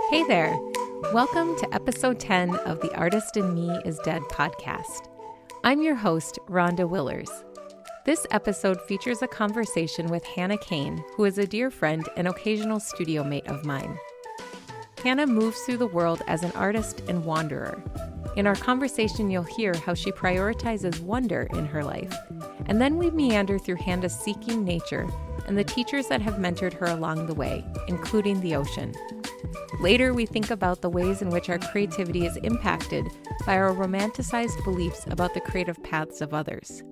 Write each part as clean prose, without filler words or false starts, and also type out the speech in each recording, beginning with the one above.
Hey there. Welcome to episode 10 of the Artist in Me is Dead podcast. I'm your host, Rhonda Willers. This episode features a conversation with Hannah Kane, who is a dear friend and occasional studio mate of mine. Hannah moves through the world as an artist and wanderer. In our conversation, you'll hear how she prioritizes wonder in her life. And then we meander through Hannah's seeking nature and the teachers that have mentored her along the way, including the ocean. Later, we think about the ways in which our creativity is impacted by our romanticized beliefs about the creative paths of others.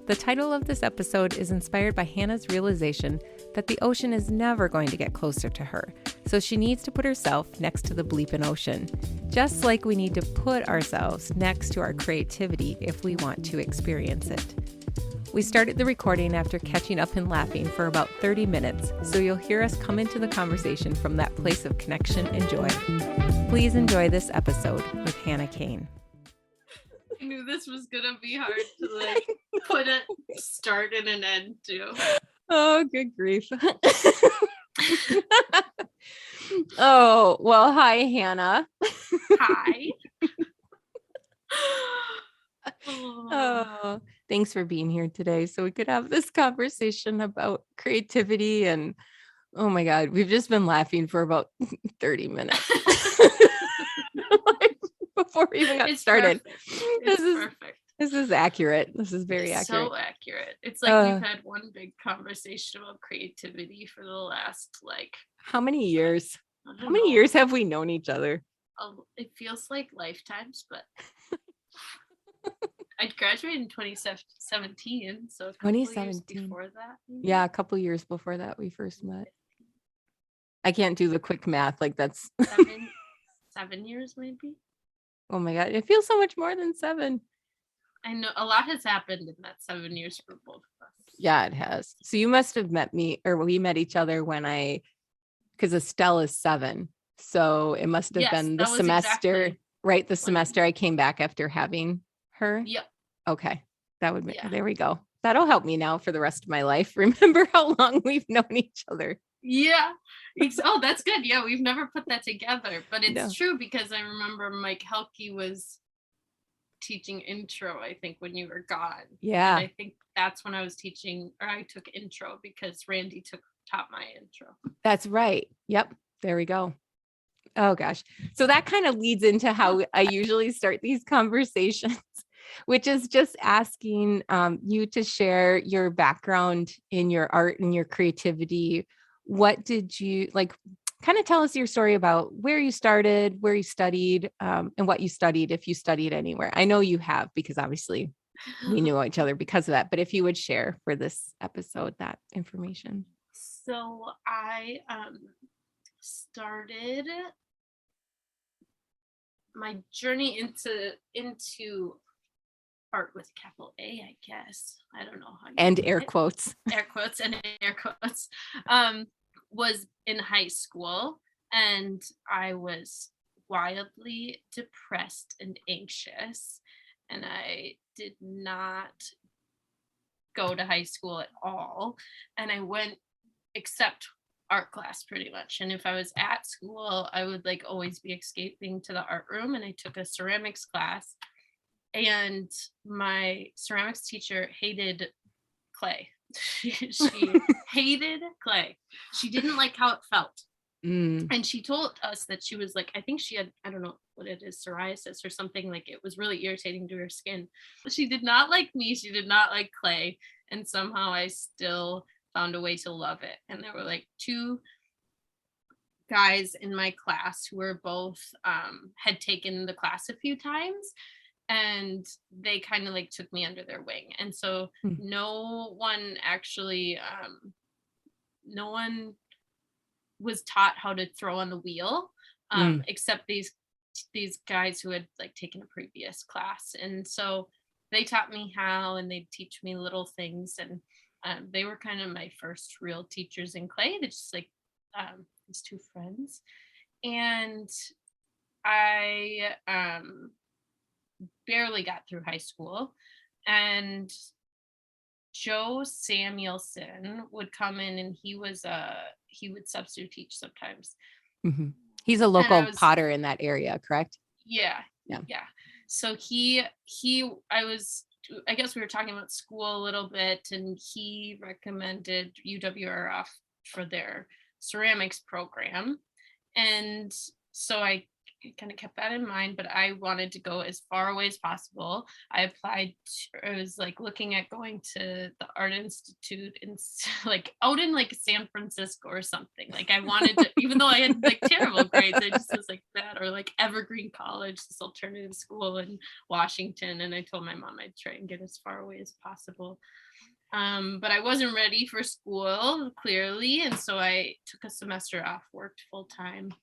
The title of this episode is inspired by Hannah's realization that the ocean is never going to get closer to her, so she needs to put herself next to the bleep'n ocean, just like we need to put ourselves next to our creativity if we want to experience it. We started the recording after catching up and laughing for about 30 minutes, so you'll hear us come into the conversation from that place of connection and joy. Please enjoy this episode with Hannah Kane. I knew this was gonna be hard to put a start and an end to. Oh, good grief. Oh, well, hi, Hannah. Hi. Oh, thanks for being here today so we could have this conversation about creativity. And oh my God, we've just been laughing for about 30 minutes before we even got started. Perfect. This is accurate. This is very accurate. So accurate. It's like we've had one big conversation about creativity for the last how many years? How many years have we known each other? It feels like lifetimes, but I graduated in 2017, so a couple years before that. Maybe? Yeah, a couple years before that we first met. I can't do the quick math. That's 7 years maybe. Oh my God, it feels so much more than 7. I know a lot has happened in that 7 years for both of us. Yeah, it has. So you must have met me, or we met each other because Estelle is 7. So it must have been the semester, right? The semester I came back after having her. Yep. Okay. That would be, There we go. That'll help me now for the rest of my life. Remember how long we've known each other. Yeah. Oh, that's good. Yeah. We've never put that together, but it's true because I remember Mike Helke was teaching intro, I think, when you were gone. Yeah. And I think that's when I was teaching, or I took intro because Randy taught my intro. That's right. Yep. There we go. Oh gosh. So that kind of leads into how I usually start these conversations, which is just asking you to share your background in your art and your creativity. What did you kind of tell us your story about where you started, where you studied, and what you studied, if you studied anywhere. I know you have, because obviously we knew each other because of that, but if you would share for this episode that information. So I started my journey into art with a capital A, I guess. I don't know how you and air quotes. Air quotes and air quotes. Was in high school, and I was wildly depressed and anxious, and I did not go to high school at all, and I went except art class pretty much. And if I was at school, I would always be escaping to the art room, and I took a ceramics class, and my ceramics teacher hated clay. She hated clay. She didn't like how it felt. And she told us that she was I think she had, I don't know what it is, psoriasis or something, it was really irritating to her skin. She did not like me. She did not like clay. And somehow I still found a way to love it. And there were 2 guys in my class who were both had taken the class a few times, and they kind of took me under their wing. And so no one actually no one was taught how to throw on the wheel except these guys who had taken a previous class. And so they taught me how, and they'd teach me little things, and they were kind of my first real teachers in clay. They're just these 2 friends. And I barely got through high school, and Joe Samuelson would come in, and he would substitute teach sometimes. Mm-hmm. He's a And I local was, potter in that area, correct? yeah, Yeah. yeah. So I guess we were talking about school a little bit, and he recommended UWRF for their ceramics program. And so I kind of kept that in mind, but I wanted to go as far away as possible. I was like looking at going to the Art Institute in like out in like San Francisco or something. Like I wanted to, even though I had like terrible grades, I just was like that, or like Evergreen College, this alternative school in Washington. And I told my mom I'd try and get as far away as possible. But I wasn't ready for school, clearly, and so I took a semester off, worked full time.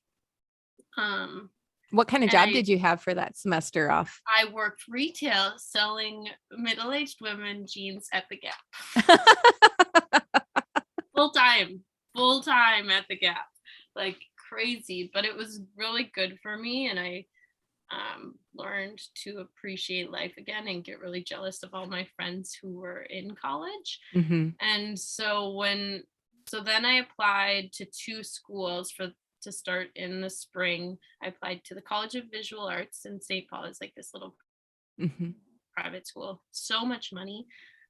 What kind of And job did you have for that semester off? I worked retail selling middle-aged women jeans at the Gap. full time at the Gap, like crazy. But it was really good for me, and I learned to appreciate life again and get really jealous of all my friends who were in college. Mm-hmm. And so then I applied to 2 schools to start in the spring. I applied to the College of Visual Arts in St. Paul. It's like this little Mm-hmm. private school, so much money,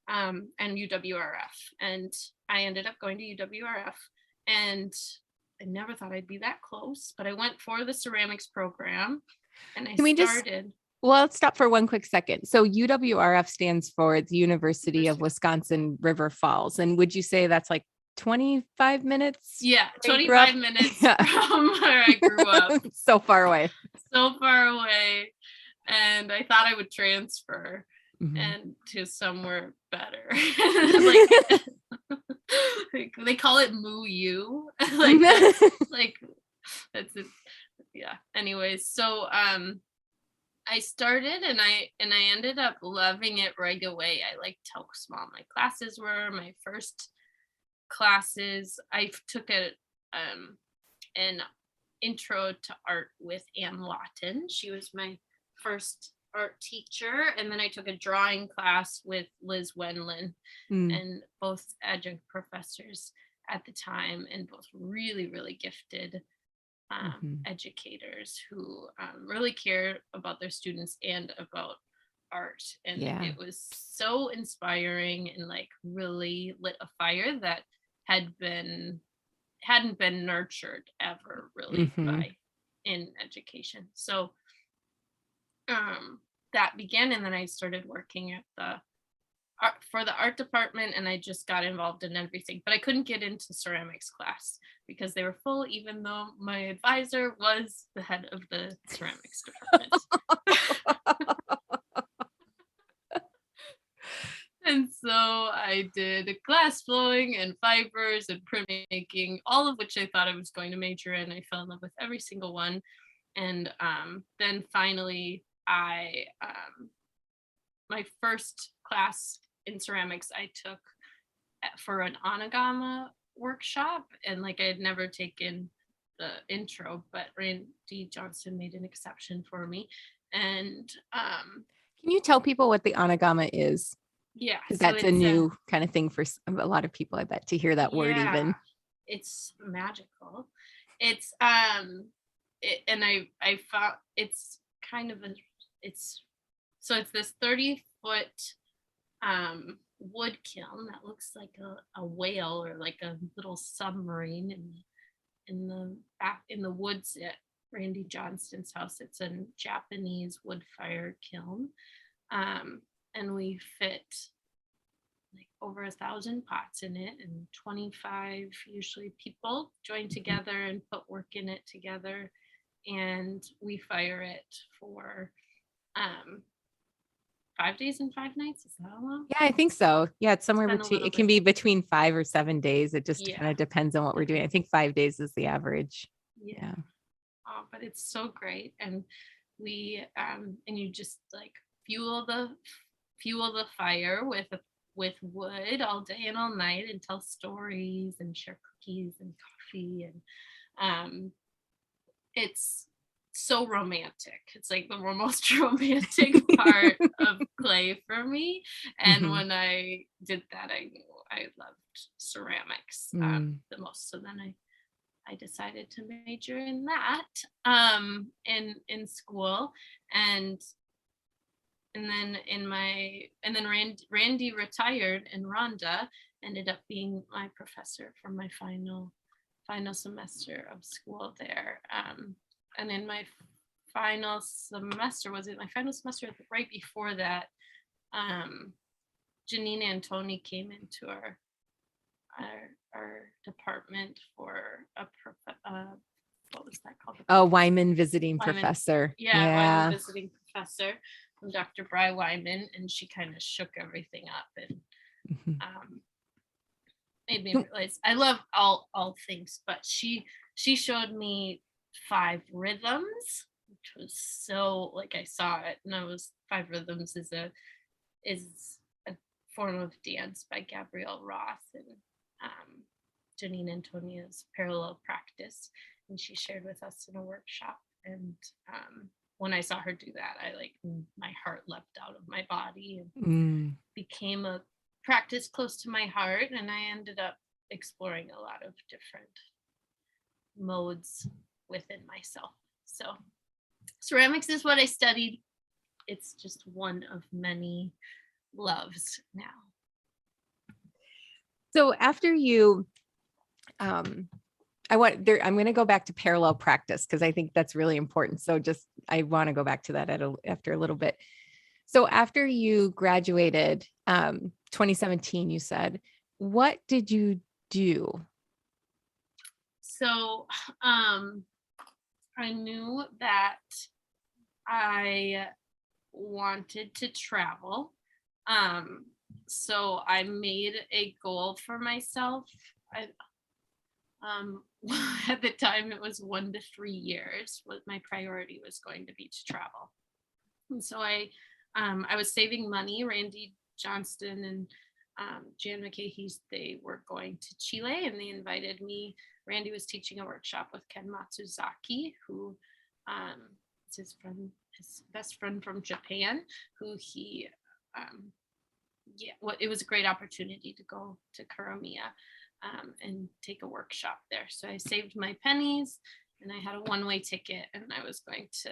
and UWRF. And I ended up going to UWRF, and I never thought I'd be that close, but I went for the ceramics program, and I Can we started. Well, let's stop for one quick second. So UWRF stands for the University of Wisconsin River Falls. And would you say that's like 25 minutes? Yeah, 25 minutes from where I grew up. So far away. So far away. And I thought I would transfer and to somewhere better. Like, they call it Moo U. That's it. Yeah. Anyways, so I started and I ended up loving it right away. I liked how small my classes were. My first classes, I took an intro to art with Ann Lawton. She was my first art teacher. And then I took a drawing class with Liz Wenlin, and both adjunct professors at the time, and both really, really gifted educators who really care about their students and about art. And it was so inspiring, and like really lit a fire that hadn't been nurtured ever really in education. So that began, and then I started working at for the art department, and I just got involved in everything. But I couldn't get into ceramics class because they were full, even though my advisor was the head of the ceramics department. And so I did glass blowing and fibers and printmaking, all of which I thought I was going to major in. I fell in love with every single one. And then finally, my first class in ceramics I took for an onigama workshop, and like I had never taken the intro, but Randy Johnson made an exception for me. And can you tell people what the onigama is? Yeah, because that's a new kind of thing for a lot of people, I bet, to hear that word even. It's magical. It's and I found it's kind of it's this 30-foot wood kiln that looks like a whale or like a little submarine in the woods at Randy Johnston's house. It's a Japanese wood fire kiln, and we fit like over 1,000 pots in it, and 25 usually people join together and put work in it together, and we fire it for 5 days and 5 nights. Is that how long? Yeah, I think so. Yeah, it's somewhere between, it can be between 5 or 7 days. It just kind of depends on what we're doing. I think 5 days is the average. Yeah. Oh, but it's so great. And we and you just like fuel the fire with wood all day and all night, and tell stories and share cookies and coffee, and it's so romantic. It's like the most romantic part of clay for me. And when I did that, I knew I loved ceramics the most. So then I decided to major in that in school, and Randy retired, and Rhonda ended up being my professor for my final semester of school there. And in my final semester, right before that, Janine Antoni came into our department for what was that called? Oh, Wyman visiting professor. Yeah, Wyman visiting professor from Dr. Bry Wyman, and she kind of shook everything up and made me realize I love all things, but she showed me 5 rhythms, which was so, like, I saw it and I was 5 rhythms is a form of dance by Gabrielle Roth and Janine Antonia's parallel practice, and she shared with us in a workshop. And when I saw her do that, my heart leapt out of my body and became a practice close to my heart, and I ended up exploring a lot of different modes within myself. So ceramics is what I studied. It's just one of many loves now. So after you, I'm going to go back to parallel practice because I think that's really important. So I want to go back to that after a little bit. So after you graduated, 2017, you said, what did you do? So, I knew that I wanted to travel. So I made a goal for myself. At the time it was 1 to 3 years. What my priority was going to be to travel. And so I was saving money. Randy Johnston and Jan McKay, they were going to Chile, and they invited me. Randy was teaching a workshop with Ken Matsuzaki, who is his best friend from Japan, who he it was a great opportunity to go to Kuromiya and take a workshop there. So I saved my pennies, and I had a one-way ticket, and I was going to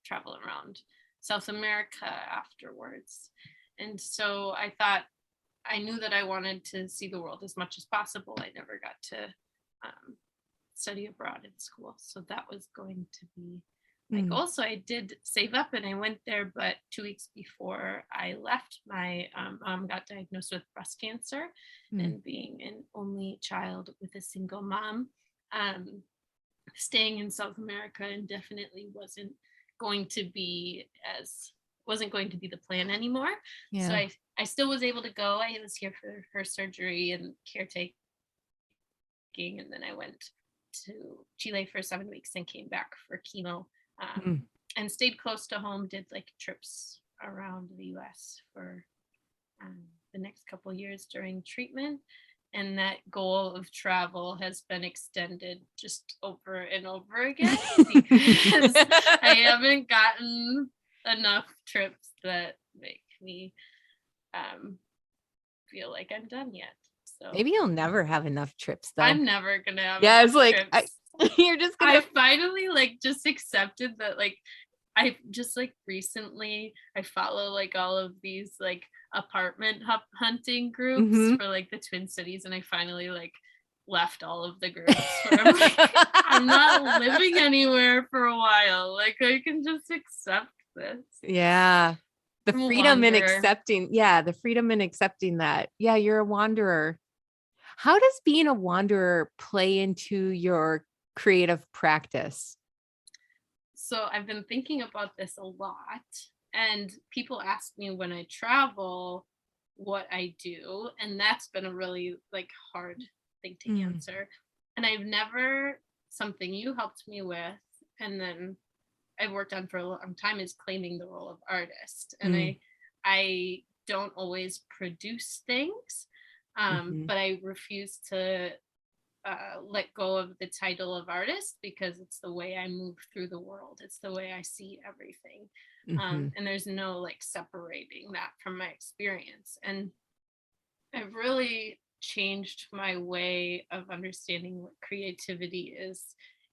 travel around South America afterwards. And so I knew that I wanted to see the world as much as possible. I never got to study abroad in school, so that was going to be my goal. So I did save up, and I went there, but 2 weeks before I left, my mom got diagnosed with breast cancer. And being an only child with a single mom, staying in South America indefinitely wasn't going to be the plan anymore. So I still was able to go. I was here for her surgery and caretaking, and then I went to Chile for 7 weeks and came back for chemo, and stayed close to home, did trips around the US for the next couple of years during treatment. And that goal of travel has been extended just over and over again because I haven't gotten enough trips that make me feel like I'm done yet. So maybe you'll never have enough trips, though. I'm never gonna have enough trips. You're just gonna. I finally just accepted that. I just recently I follow all of these apartment hunting groups for the Twin Cities, and I finally left all of the groups where I'm not living anywhere for a while. I can just accept this. Yeah. The freedom in accepting that. Yeah, you're a wanderer. How does being a wanderer play into your creative practice? So I've been thinking about this a lot, and people ask me when I travel what I do, and that's been a really hard thing to answer. And I've never, something you helped me with, and then I've worked on for a long time, is claiming the role of artist. And I don't always produce things, but I refuse to let go of the title of artist because it's the way I move through the world. It's the way I see everything. And there's no separating that from my experience. And I've really changed my way of understanding what creativity is.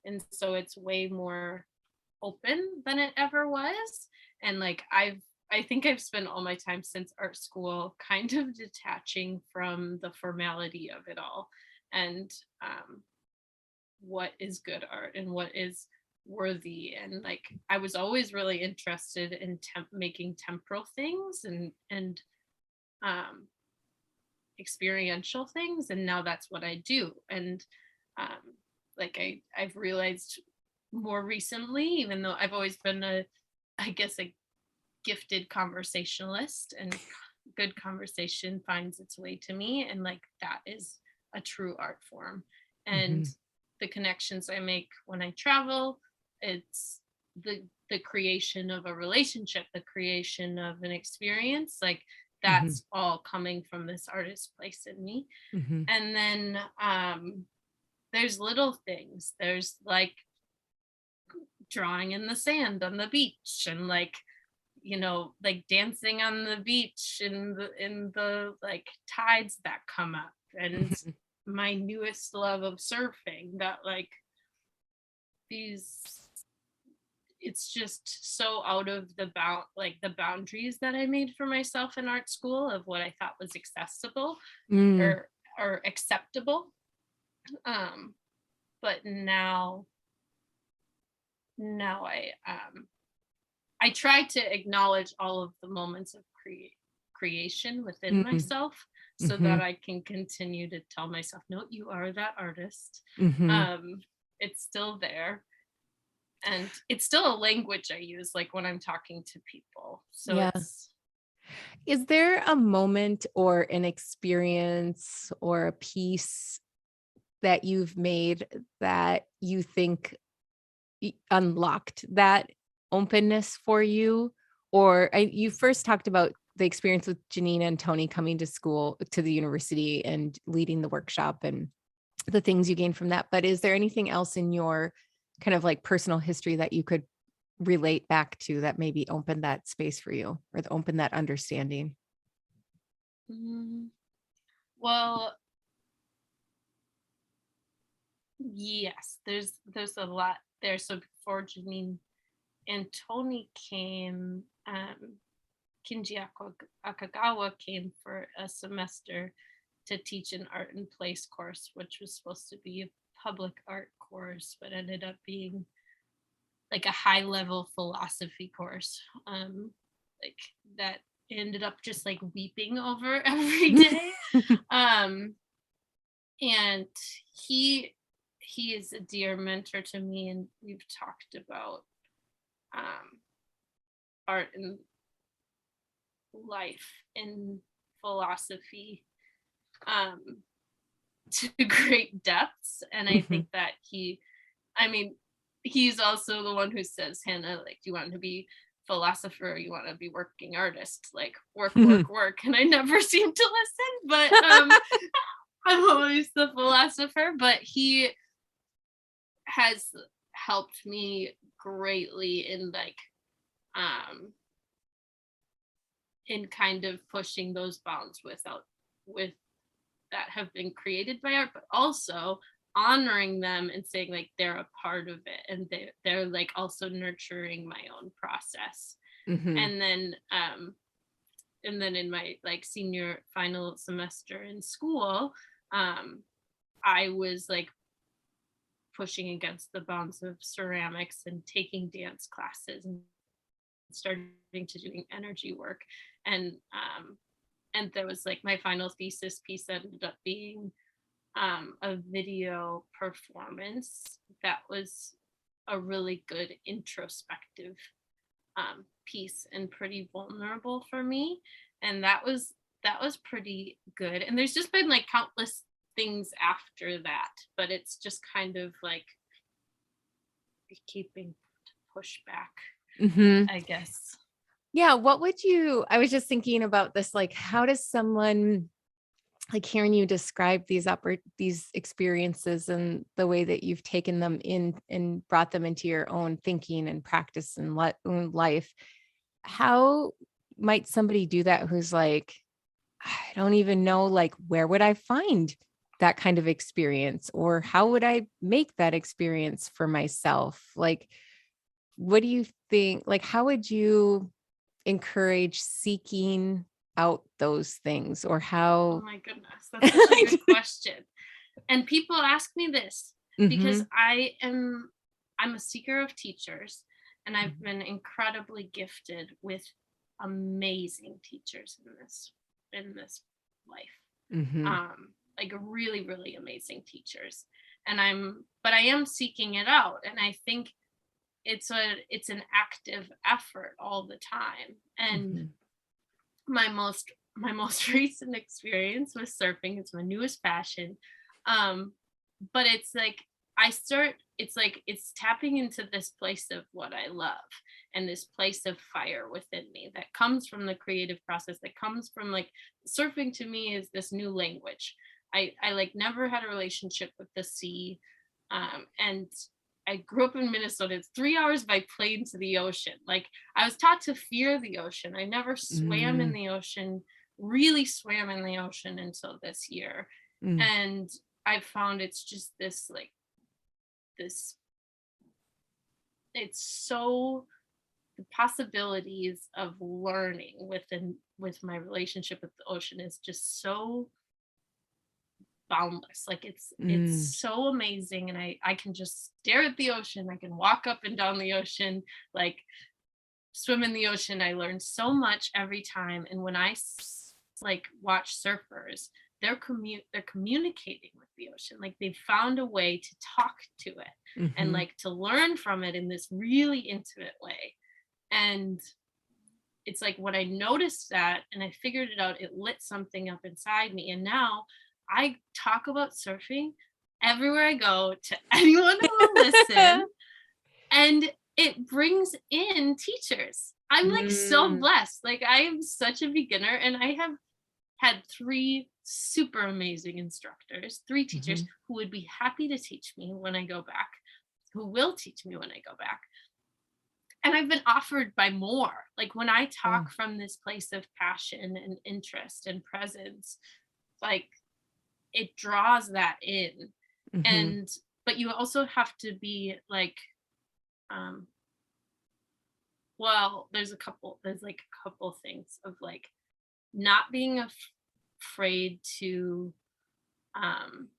And so it's way more open than it ever was. And like I think I've spent all my time since art school kind of detaching from the formality of it all, and what is good art and what is worthy. And like I was always really interested in making temporal things and um experiential things, and now that's what I do. And um like I've realized more recently, even though I've always been I guess a gifted conversationalist, and good conversation finds its way to me, and like that is a true art form. And Mm-hmm. the connections I make when I travel, it's the creation of a relationship, the creation of an experience, like Mm-hmm. that's all coming from this artist place in me. Mm-hmm. And then there's little things, there's like drawing in the sand on the beach, and like like dancing on the beach in the like tides that come up, and Mm-hmm. my newest love of surfing, that like these it's just so out of the boundaries that I made for myself in art school of what I thought was accessible Mm. or acceptable. um but now I try to acknowledge all of the moments of creation within Mm. myself, so Mm-hmm. that I can continue to tell myself, no, you are that artist. Mm-hmm. Um, it's still there. And it's still a language I use, like when I'm talking to people. So Yeah. it's, Is there a moment or an experience or a piece that you've made that you think unlocked that openness for you? Or you first talked about the experience with Janine and Tony coming to school, to the university, and leading the workshop and the things you gained from that. But is there anything else in your kind of like personal history that you could relate back to that maybe opened that space for you or opened that understanding? mm, well, yes, there's a lot there. So before Janine and Tony came, Kinji Akagawa came for a semester to teach an art and place course, which was supposed to be a public art course, but ended up being like a high level philosophy course. Like that ended up just like weeping over every day. Um, and he he is a dear mentor to me, and we've talked about um, art and life and philosophy um, to great depths. And I Mhm. think that I mean, he's also the one who says, Hannah, like, do you want to be philosopher or you want to be working artist? Like, work, work, work. And I never seem to listen, but I'm always the philosopher. But he has helped me greatly in like um in kind of pushing those bounds with that have been created by art, but also honoring them and saying like they're a part of it, and they're like also nurturing my own process. Mhm. And then in my like senior final semester in school, I was like pushing against the bounds of ceramics and taking dance classes and starting to doing energy work. And there was like my final thesis piece ended up being a video performance that was a really good introspective piece and pretty vulnerable for me. And that was pretty good. And there's just been like countless things after that, but it's just kind of like keeping push back, Mhm. I guess. Yeah, I was just thinking about this, like, how does someone, like, hearing you describe these experiences and the way that you've taken them in and brought them into your own thinking and practice and own life, how might somebody do that who's like, I don't even know, like, where would I find that kind of experience, or how would I make that experience for myself? Like, what do you think? Like, how would you encourage seeking out those things, or Oh how? my goodness, that's such a good question. And people ask me this because Mhm. I'm a seeker of teachers, and I've been incredibly gifted with amazing teachers in this life. Mhm. Like really, really amazing teachers. But I am seeking it out. And I think it's an active effort all the time. And Mhm. my most recent experience with surfing. It's my newest passion. Um, but it's tapping into this place of what I love, and this place of fire within me that comes from the creative process, that comes from like surfing. To me is this new language. I like never had a relationship with the sea. And I grew up in Minnesota. It's 3 hours by plane to the ocean. Like, I was taught to fear the ocean. I never swam in Mm. the ocean, really swam in the ocean until this year. Mm. And I've found it's just this, it's so, the possibilities of learning with my relationship with the ocean is just so boundless. Like, it's Mm. so amazing. And I can just stare at the ocean. I can walk up and down the ocean, like swim in the ocean. I learn so much every time. And when like watch surfers, they're communicating with the ocean. Like, they've found a way to talk to it and Mhm. like to learn from it in this really intimate way. And it's like when I noticed that and I figured it out, it lit something up inside me. And now I talk about surfing everywhere I go to anyone who will listen. And it brings in teachers. I'm like so Mm. blessed. Like, I am such a beginner, and I have had three super amazing instructors, three teachers Mhm. who would be happy to teach me when I go back, who will teach me when I go back. And I've been offered by more. Like, when I Yeah. talk from this place of passion and interest and presence, like, it draws that in. Mhm. And but you also have to be like, um well, there's like a couple things of like not being afraid to um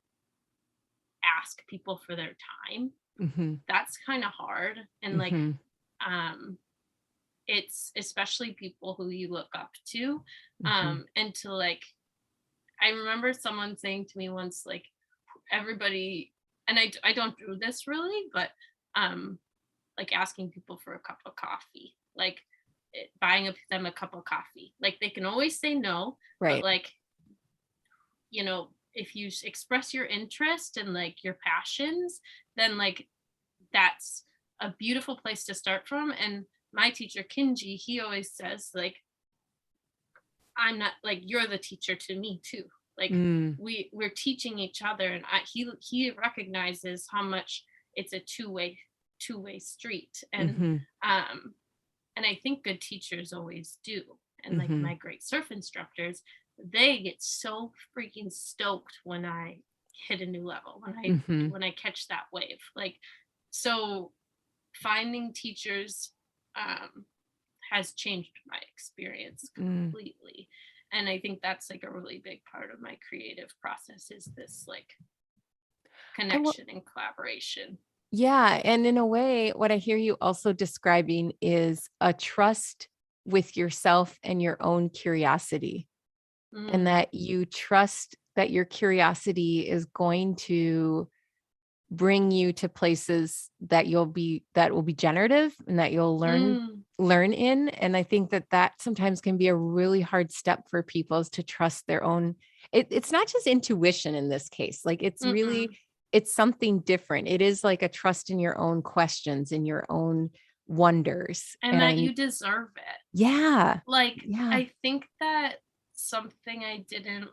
ask people for their time. Mhm. That's kind of hard. And like, Mhm. um it's especially people who you look up to. Mhm. And to like, I remember someone saying to me once, like, everybody, and I don't do this really, but um like asking people for a cup of coffee, like buying them a cup of coffee. Like, they can always say no, but Right. like, if you express your interest and like your passions, then like that's a beautiful place to start from. And my teacher Kinji, he always says like, I'm not like, you're the teacher to me too. Like, Mm. we're teaching each other. And he recognizes how much it's a two-way street. Mhm. Um and I think good teachers always do. And like Mhm. my great surf instructors, they get so freaking stoked when I hit a new level, Mhm. when I catch that wave. Like, so finding teachers um has changed my experience Mm. completely. And I think that's like a really big part of my creative process, is this like I will. connection and collaboration. Yeah, and in a way, what I hear you also describing is a trust with yourself and your own curiosity, and Mm, that you trust that your curiosity is going to bring you to places that will be generative and that you'll mm, learn in. And I think that that sometimes can be a really hard step for people, is to trust their own. It's not just intuition in this case. Like, it's really, mm-mm. it's something different. It is like a trust in your own questions, in your own wonders. And that And you deserve it. yeah. Like, Yeah. I think that something I didn't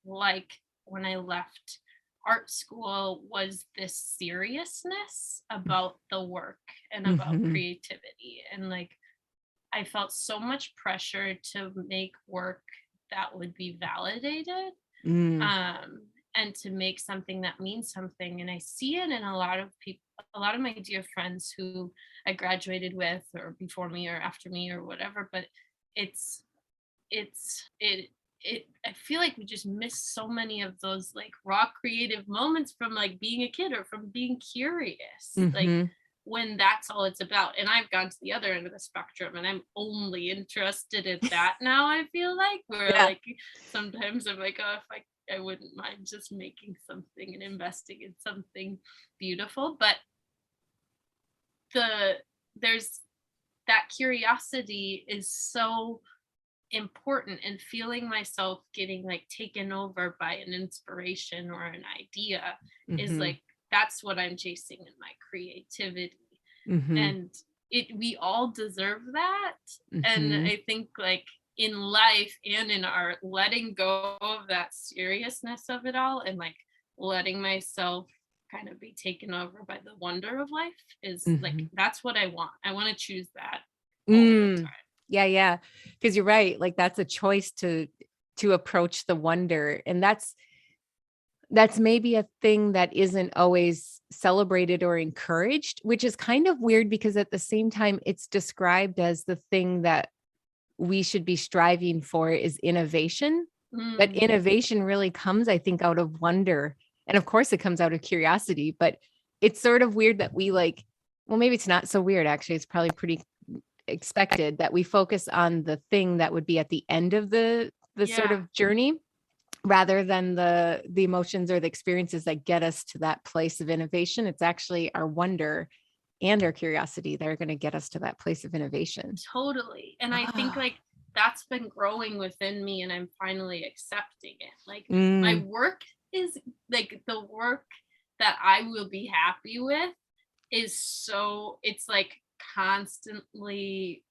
like when I left art school was this seriousness about the work and about Mm-hmm. creativity. And like, I felt so much pressure to make work that would be validated, Mm. and to make something that means something. And I see it in a lot of people, a lot of my dear friends who I graduated with, or before me or after me or whatever. But it's it I feel like we just miss so many of those like raw creative moments from like being a kid or from being curious, like Mm-hmm. when that's all it's about. And I've gone to the other end of the spectrum, and I'm only interested in that now. I feel like, where Yeah. like sometimes I'm like, oh, if I wouldn't mind just making something and investing in something beautiful. But the there's that curiosity is so important, and feeling myself getting like taken over by an inspiration or an idea is Mm-hmm. like, that's what I'm chasing in my creativity. Mm-hmm. And we all deserve that. And Mm-hmm. I think like in life and in art, letting go of that seriousness of it all, and like letting myself kind of be taken over by the wonder of life, is like, Mm-hmm. that's what I want to choose that all the Mm. time. Yeah, yeah. Because you're right. Like that's a choice to approach the wonder. And that's maybe a thing that isn't always celebrated or encouraged, which is kind of weird because at the same time, it's described as the thing that we should be striving for is innovation. But Mm, innovation really comes, I think, out of wonder. And of course, it comes out of curiosity. But it's sort of weird that we like, well, maybe it's not so weird, actually. It's probably pretty expected that we focus on the thing that would be at the end of the sort yeah, of journey rather than the emotions or the experiences that get us to that place of innovation. It's actually our wonder and our curiosity that are going to get us to that place of innovation. totally. And I think Ah. like that's been growing within me, and I'm finally accepting it. Like my Mm. work is like the work that I will be happy with is so, it's like constantly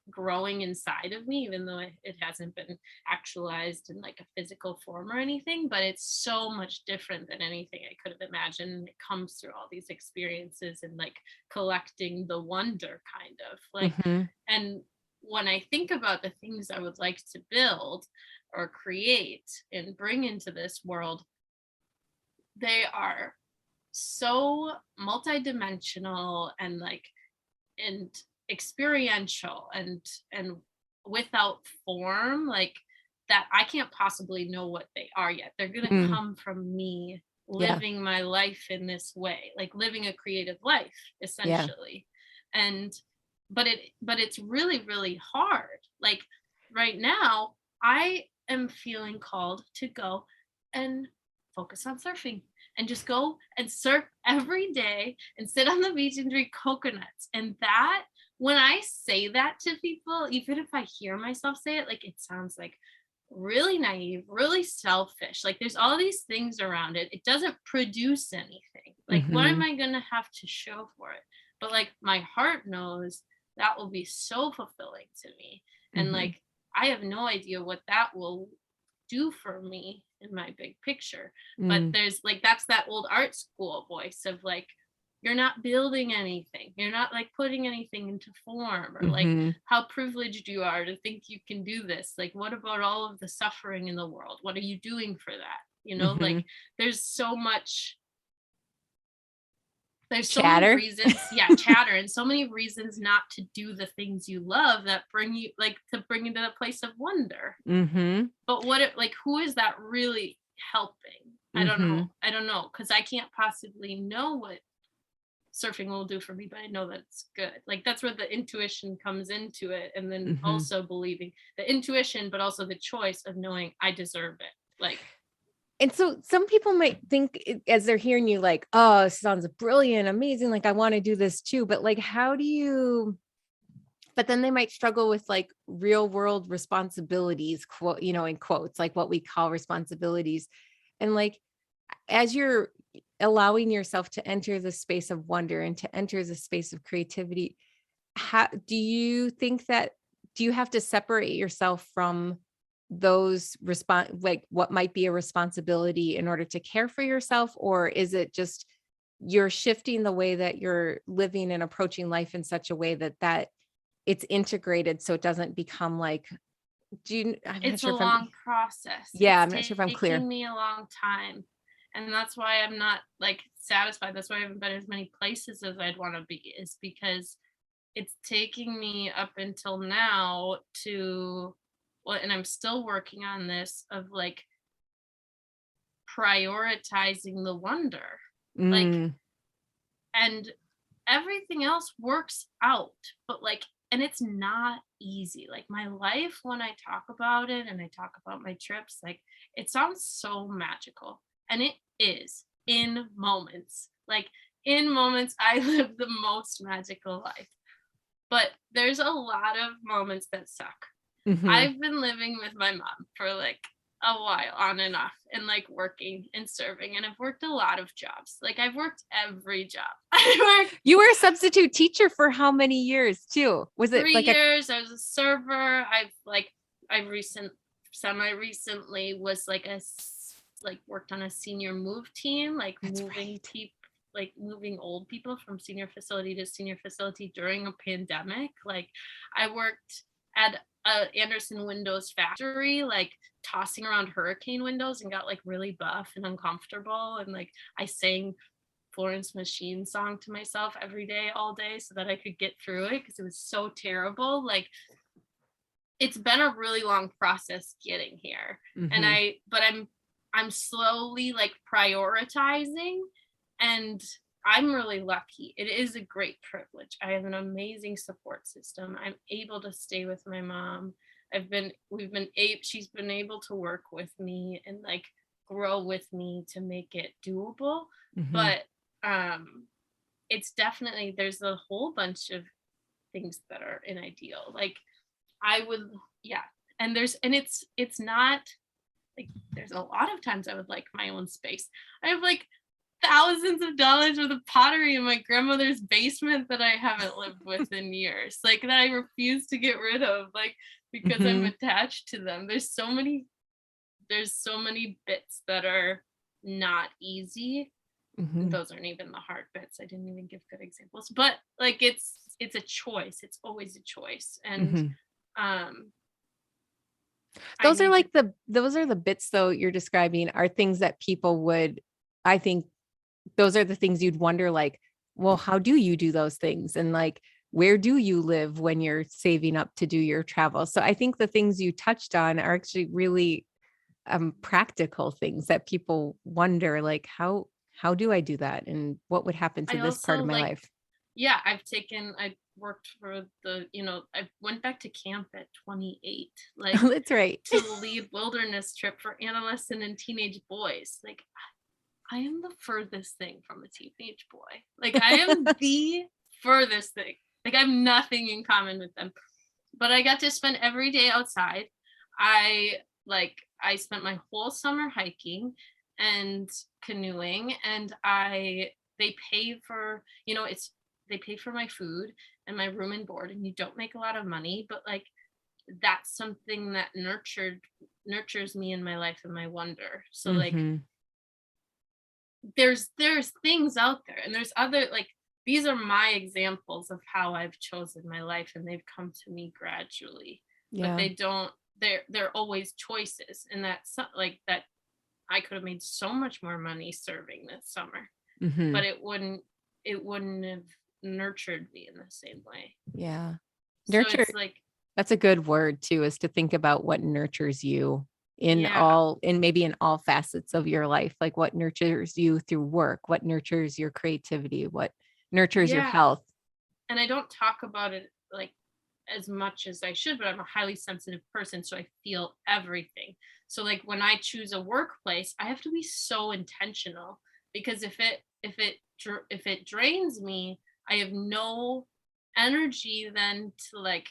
growing inside of me, even though it hasn't been actualized in like a physical form or anything. But it's so much different than anything I could have imagined. It comes through all these experiences and like collecting the wonder, kind of like. Mhm. And when I think about the things I would like to build or create and bring into this world, they are so multidimensional and like, and experiential, and without form, like that I can't possibly know what they are yet. They're going to Mm. come from me Yeah. living my life in this way, like living a creative life Yeah. essentially. And but it's really really hard. Like right now I am feeling called to go and focus on surfing, and just go and surf every day and sit on the beach and drink coconuts. And that, when I say that to people, even if I hear myself say it, like it sounds like really naive, really selfish. Like there's all these things around it. It doesn't produce anything. Like what am Mhm. I going to have to show for it? But like my heart knows that will be so fulfilling to me. And Mhm. like I have no idea what that will do for me in my big picture. But Mm. there's like, that's that old art school voice of like, you're not building anything, you're not like putting anything into form, or like Mhm. how privileged you are to think you can do this. Like what about all of the suffering in the world? What are you doing for that? You know, like Mhm. there's so much, there's so many Chatter. reasons, yeah, chatter, and so many reasons not to do the things you love that bring you like to bring you to the place of wonder. Mhm. But what it like, who is that really helping? I don't know. Mhm. I don't know, because I can't possibly know what surfing will do for me, but I know that it's good. Like that's where the intuition comes into it. And then Mhm. also believing the intuition, but also the choice of knowing I deserve it. Like, And so some people might think as they're hearing you like, "Oh, sounds brilliant, amazing, like I want to do this too." But like how do you but then they might struggle with like real world responsibilities, quote, in quotes, like what we call responsibilities. And like as you're allowing yourself to enter the space of wonder and to enter the space of creativity, how do you think that do you have to separate yourself from those like what might be a responsibility in order to care for yourself, or is it just you're shifting the way that you're living and approaching life in such a way that it's integrated so it doesn't become like I'm not It's a sure if I'm, long process. yeah, It's I'm not sure if I'm clear. taking me a long time. And that's why I'm not like satisfied. That's why I haven't been as many places as I'd want to be, is because it's taking me up until now to, well, and I'm still working on this of like prioritizing the wonder. Like, Mm, and everything else works out, but like, and it's not easy. Like my life, when I talk about it and I talk about my trips, like it sounds so magical, and it is in moments. Like in moments I live the most magical life, but there's a lot of moments that suck. hmm. I've been living with my mom for like a while on and off, and like working and serving, and I've worked a lot of jobs. Like I've worked every job. I worked You were a substitute teacher for how many years too? Was it 3 like a, years. I was a server. I semi recently was like like worked on a senior move team, like that's moving right. people, like moving old people from senior facility to senior facility during a pandemic. Like I worked at a Anderson Windows factory, like tossing around hurricane windows, and got like really buff and uncomfortable, and like I sang Florence Machine song to myself every day, all day, so that I could get through it because it was so terrible. Like it's been a really long process getting here. And Hmm. I'm slowly like prioritizing, and I'm really lucky. It is a great privilege. I have an amazing support system. I'm able to stay with my mom. She's been able to work with me and like grow with me to make it doable. Hmm. But um it's definitely, there's a whole bunch of things that are in ideal. Like I would, yeah. And it's not like, there's a lot of times I would like my own space. I have like thousands of dollars worth of pottery in my grandmother's basement that I haven't lived with in years, like that I refuse to get rid of, like because I'm Hmm. attached to them. There's so many bits that are not easy. And Hmm. those aren't even the hard bits. I didn't even give good examples, but like it's a choice. It's always a choice. And Hmm. um I Those are need to, like those are the bits though you're describing are things that people would, I think those are the things you'd wonder like, well, how do you do those things? And like, where do you live when you're saving up to do your travel? So I think the things you touched on are actually really practical things that people wonder like, how do I do that? And what would happen to I this part also of my like, life? yeah, I worked for I went back to camp at 28, like Oh, that's right. to lead wilderness trip for adolescent and teenage boys. Like I am the furthest thing from a teenage boy. Like I am the furthest thing. Like I have nothing in common with them. But I got to spend every day outside. I I spent my whole summer hiking and canoeing, and I they pay for, they pay for my food and my room and board, and you don't make a lot of money, but like that's something that nurtures me in my life and my wonder. So like Hmm. there's things out there, and there's other, like, these are my examples of how I've chosen my life, and they've come to me gradually, but Yeah. they don't, they're always choices, and that's like that. I could have made so much more money serving this summer, but Hmm. it wouldn't have nurtured me in the same way. Yeah. So Nurture. it's like, That's a good word too, is to think about what nurtures you yeah, in maybe in all facets of your life, like what nurtures you through work, what nurtures your creativity, what nurtures your yeah. health. And I don't talk about it like as much as I should, but I'm a highly sensitive person, so I feel everything. So like when I choose a workplace, I have to be so intentional, because if it drains me, I have no energy then to like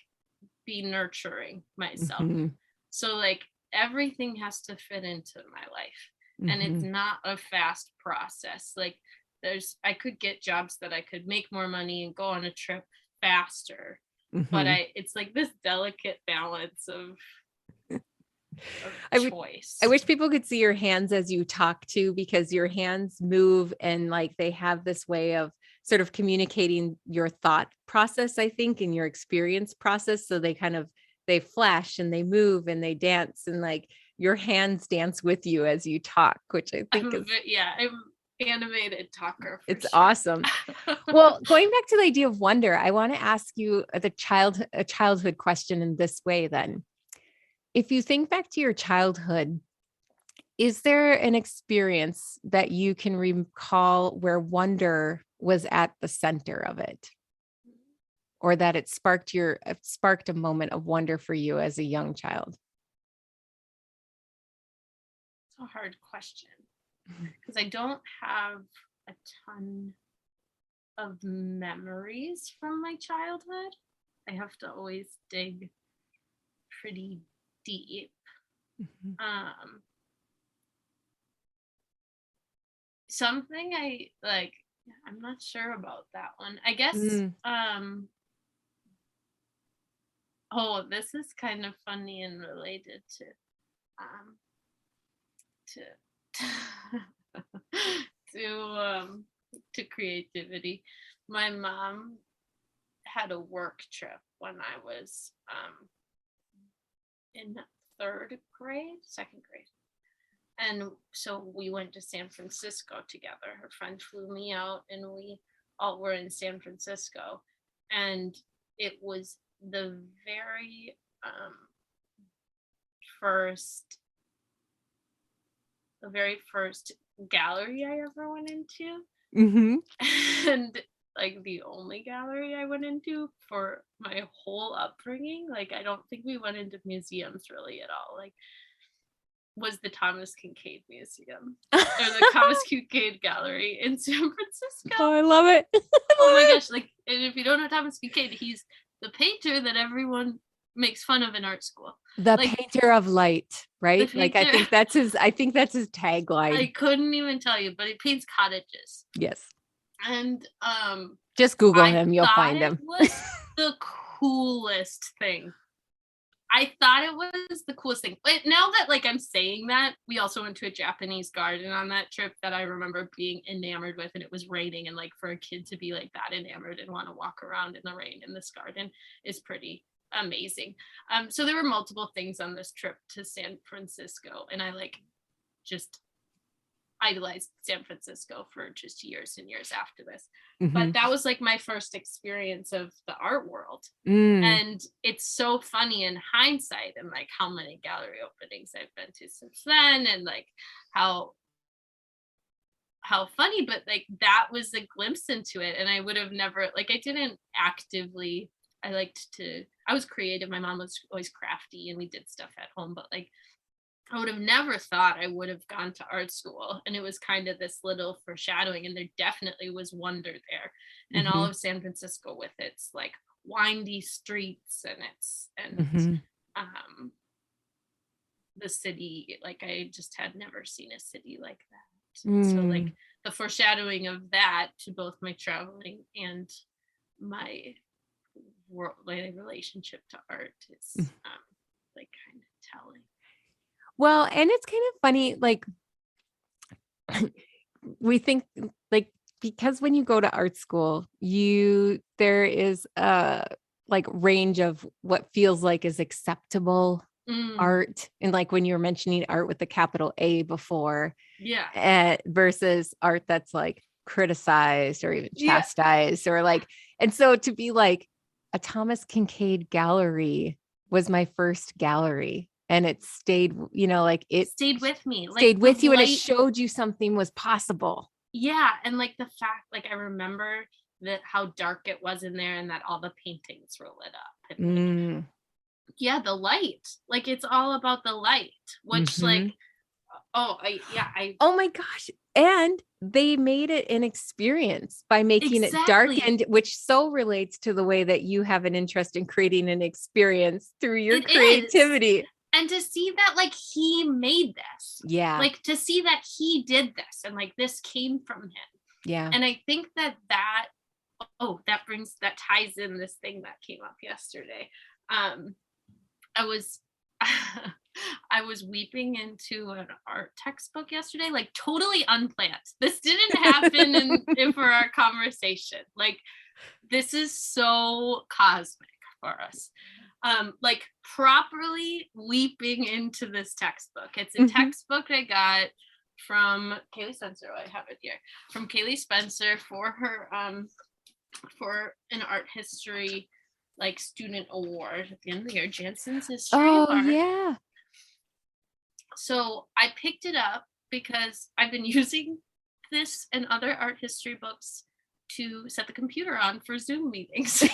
be nurturing myself. Hmm. So like everything has to fit into my life, and it's Hmm. not a fast process. Like I could get jobs that I could make more money and go on a trip faster, but Hmm. it's like this delicate balance of I would I choice. wish people could see your hands as you talk too, because your hands move and like they have this way of sort of communicating your thought process, I think, and your experience process. So they kind of they flash and they move and they dance, and like your hands dance with you as you talk, which I think I'm animated talker. It's sure. awesome. Well, going back to the idea of wonder, I want to ask you a childhood question in this way then. If you think back to your childhood, is there an experience that you can recall where wonder was at the center of it? Or that it sparked a moment of wonder for you as a young child? It's a hard question because I don't have a ton of memories from my childhood. I have to always dig pretty deep. Something I like, I'm not sure about that one. I guess this is kind of funny and related to creativity. My mom had a work trip when I was in second grade. And so we went to San Francisco together. Her friend flew me out and we all were in San Francisco. And it was the very first gallery I ever went into. And like the only gallery I went into for my whole upbringing. Like, I don't think we went into museums really at all. Like, was the Thomas Kincaid Museum or the Thomas Kincaid Gallery in San Francisco. Oh, I love it. Oh my gosh. Like, and if you don't know Thomas Kincaid, he's the painter that everyone makes fun of in art school. The painter of light, right? Like, I think that's his tagline. I couldn't even tell you, but he paints cottages. Yes. And just Google him, you'll find him. It was the coolest thing. I thought it was the coolest thing. But now that like I'm saying that, we also went to a Japanese garden on that trip that I remember being enamored with, and it was raining, and like for a kid to be like that enamored and want to walk around in the rain in this garden is pretty amazing. So there were multiple things on this trip to San Francisco, and I like just idolized San Francisco for just years and years after this. But that was like my first experience of the art world. And it's so funny in hindsight, and like how many gallery openings I've been to since then, and like how funny, but like that was a glimpse into it. And I would have never, like, I didn't actively, I was creative. My mom was always crafty and we did stuff at home, but like I would have never thought I would have gone to art school. And it was kind of this little foreshadowing, and there definitely was wonder there. And all of San Francisco with its like windy streets and the city, like I just had never seen a city like that. So like the foreshadowing of that to both my traveling and my relationship to art is like kind of telling. Well, and it's kind of funny, like we think like, because when you go to art school, there is a like range of what feels like is acceptable art. And like when you were mentioning art with the capital A before, versus art that's like criticized or even chastised or like, and so to be like a Thomas Kincaid gallery was my first gallery. And it stayed, like it stayed with me, stayed with you, and it showed you something was possible. Yeah. And like the fact, like I remember that how dark it was in there and that all the paintings were lit up. And the light, like it's all about the light, which like, oh my gosh. And they made it an experience by making it darkened, which so relates to the way that you have an interest in creating an experience through your creativity. And to see that like he made this, like to see that he did this and like this came from him. Yeah. And I think that ties in this thing that came up yesterday. I was weeping into an art textbook yesterday, like totally unplanned. This didn't happen for our conversation. Like this is so cosmic for us. like properly weeping into this textbook. It's a textbook I got from Kaylee Spencer. I have it here from Kaylee Spencer for her for an art history like student award at the end of the year, Jansen's History of Art. Yeah. So I picked it up because I've been using this and other art history books to set the computer on for Zoom meetings.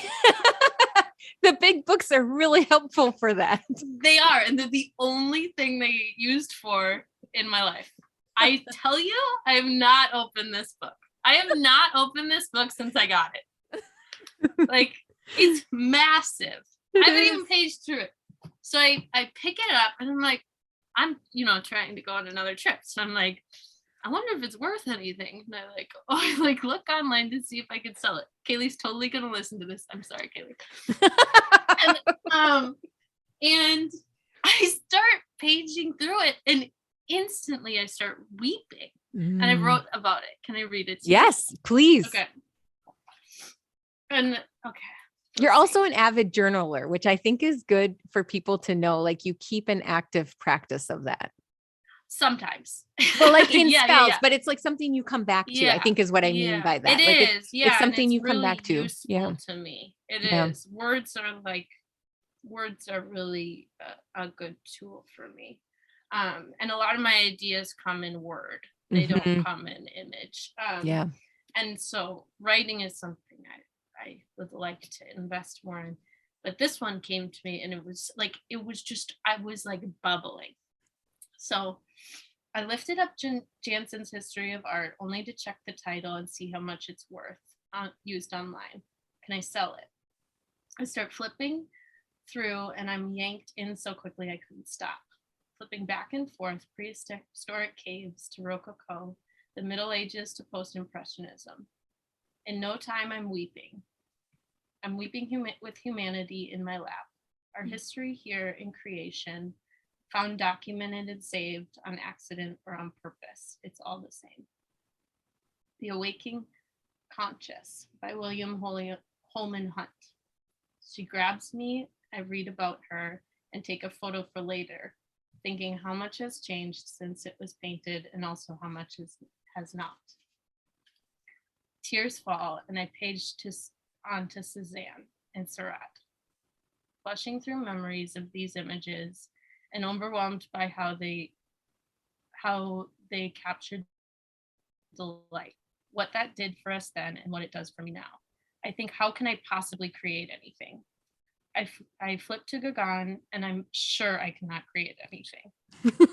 The big books are really helpful for that. They are, and they're the only thing they used for in my life. I tell you, I have not opened this book. I have not opened this book since I got it. Like, it's massive. I haven't even paged through it. So I pick it up and I'm like, I'm, trying to go on another trip. So I'm like, I wonder if it's worth anything. And I look online to see if I could sell it. Kaylee's totally gonna listen to this. I'm sorry, Kaylee. And I start paging through it, and instantly I start weeping. And I wrote about it. Can I read it to you? Yes, please. Okay. And okay. You're also an avid journaler, which I think is good for people to know. Like, you keep an active practice of that. Sometimes. Well, like in spells, but it's like something you come back to, I think is what I mean by that. It's something you really come back to. Yeah. To me. It is. Words are really a good tool for me. And a lot of my ideas come in word. They don't come in image. And so writing is something I would like to invest more in. But this one came to me and I was like bubbling. So I lifted up Jansen's History of Art only to check the title and see how much it's worth used online. Can I sell it? I start flipping through and I'm yanked in so quickly I couldn't stop. Flipping back and forth, prehistoric caves to Rococo, the Middle Ages to Post-Impressionism. In no time, I'm weeping. I'm weeping with humanity in my lap. Our history here in creation, found documented and saved on accident or on purpose. It's all the same. The Awaking Conscious by William Holman Hunt. She grabs me, I read about her, and take a photo for later, thinking how much has changed since it was painted and also how much has not. Tears fall, and I page onto Cézanne and Seurat, flushing through memories of these images and overwhelmed by how they captured delight, what that did for us then and what it does for me now. I think, how can I possibly create anything? I flip to Gauguin and I'm sure I cannot create anything.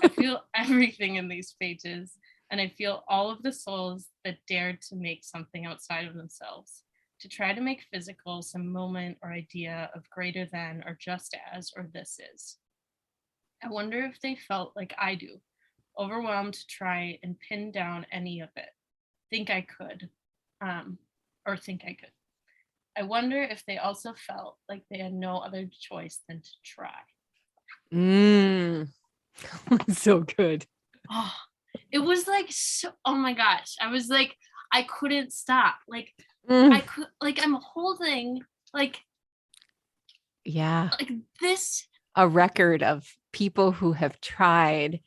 I feel everything in these pages, and I feel all of the souls that dared to make something outside of themselves, to try to make physical some moment or idea of greater than or just as or this is. I wonder if they felt like I do, overwhelmed to try and pin down any of it. Think I could. I wonder if they also felt like they had no other choice than to try. So good. Oh, it was like, so, oh my gosh. I was like, I couldn't stop. Like, I could, like, I'm holding, like this. A record of people who have tried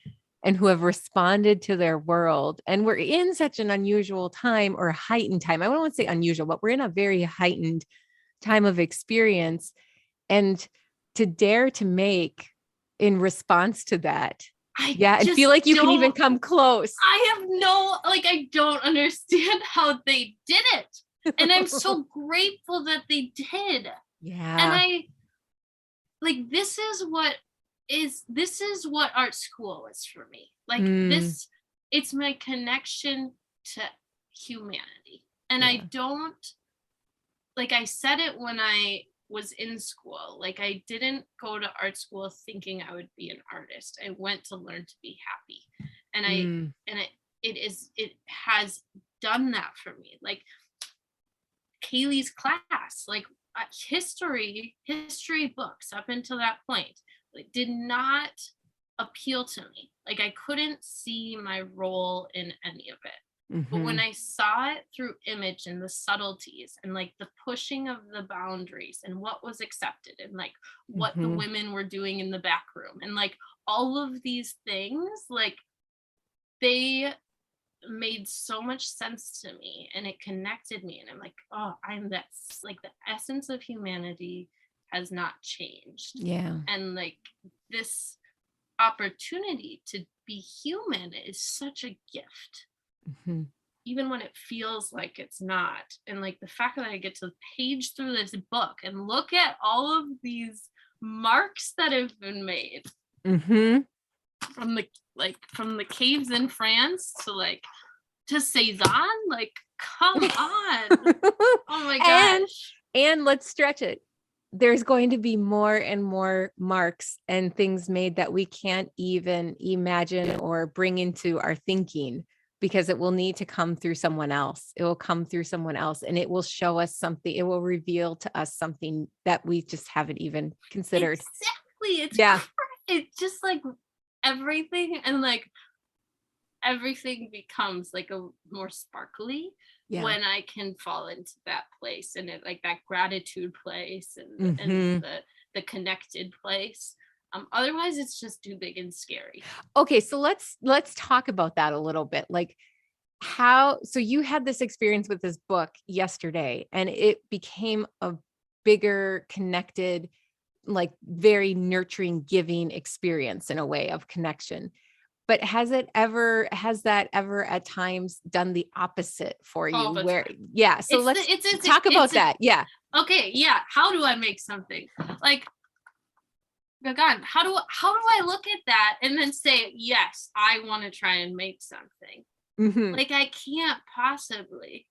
and who have responded to their world. And we're in such an unusual time, or heightened time. I don't want to say unusual, but we're in a very heightened time of experience. And to dare to make in response to that. And feel like you can even come close. I don't understand how they did it. And I'm so grateful that they did. And this is what art school is for me. Like this, it's my connection to humanity. And I don't, like, I said it when I was in school, like, I didn't go to art school thinking I would be an artist. I went to learn to be happy. And it has done that for me. Like Kaylee's class, like history books up until that point, like, did not appeal to me. Like, I couldn't see my role in any of it. But when Mm-hmm. I saw it through image and the subtleties and like the pushing of the boundaries and what was accepted and like what the Mm-hmm. women were doing in the back room and like all of these things, like they made so much sense to me and it connected me. And I'm like, oh, that's like the essence of humanity has not changed. Yeah. And like this opportunity to be human is such a gift, Mm-hmm. even when it feels like it's not. And like the fact that I get to page through this book and look at all of these marks that have been made Mm-hmm. from the caves in France to like to Cezanne, like come on. Oh my and gosh. and let's stretch it. There's going to be more and more marks and things made that we can't even imagine or bring into our thinking, because it will need to come through someone else. It will come through someone else and it will show us something. It will reveal to us something that we just haven't even considered. Exactly. Yeah. It's just like everything, and like everything becomes like a more sparkly Yeah. when I can fall into that place, and it like that gratitude place and Mm-hmm. the connected place. Otherwise it's just too big and scary. Okay. So let's talk about that a little bit. Like, so you had this experience with this book yesterday and it became a bigger connected, like very nurturing, giving experience in a way of connection. But has that ever at times done the opposite for All you the where, time. yeah. So It's the let's talk about it's a that. Yeah. okay, yeah. How do I make something? Like, oh God, how do I look at that and then say, yes, I want to try and make something? Hmm. Like I can't possibly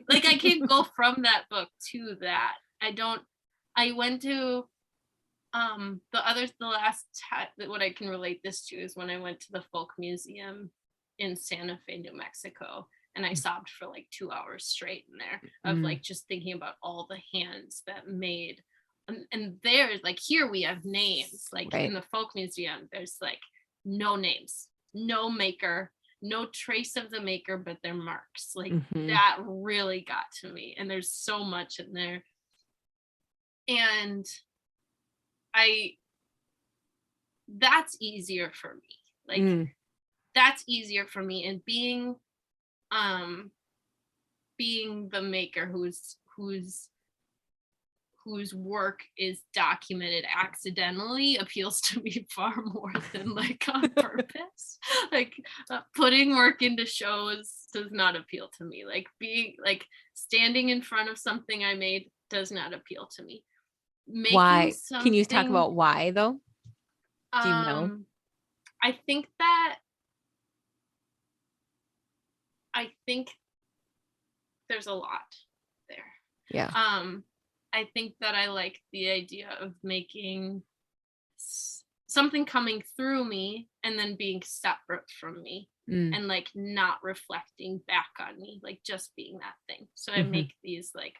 like I can't go from that book to that. I went to the last what I can relate this to is when I went to the folk museum in Santa Fe, New Mexico, and I sobbed for like 2 hours straight in there of Mm, like just thinking about all the hands that made. And there's like here we have names, like in right. the folk museum there's like no names, no maker, no trace of the maker, but their marks. Like Hmm. that really got to me, and there's so much in there. And I that's easier for me. Like Mm, that's easier for me, and um being the maker whose work is documented accidentally appeals to me far more than like on purpose. Like putting work into shows does not appeal to me. Like being like standing in front of something I made does not appeal to me. Making why? Can you talk something about why though? Do you know? um I think that I think there's a lot there. Yeah. Um, I think that I like the idea of making something coming through me and then being separate from me Mm, and like not reflecting back on me, like just being that thing. So I hmm. make these like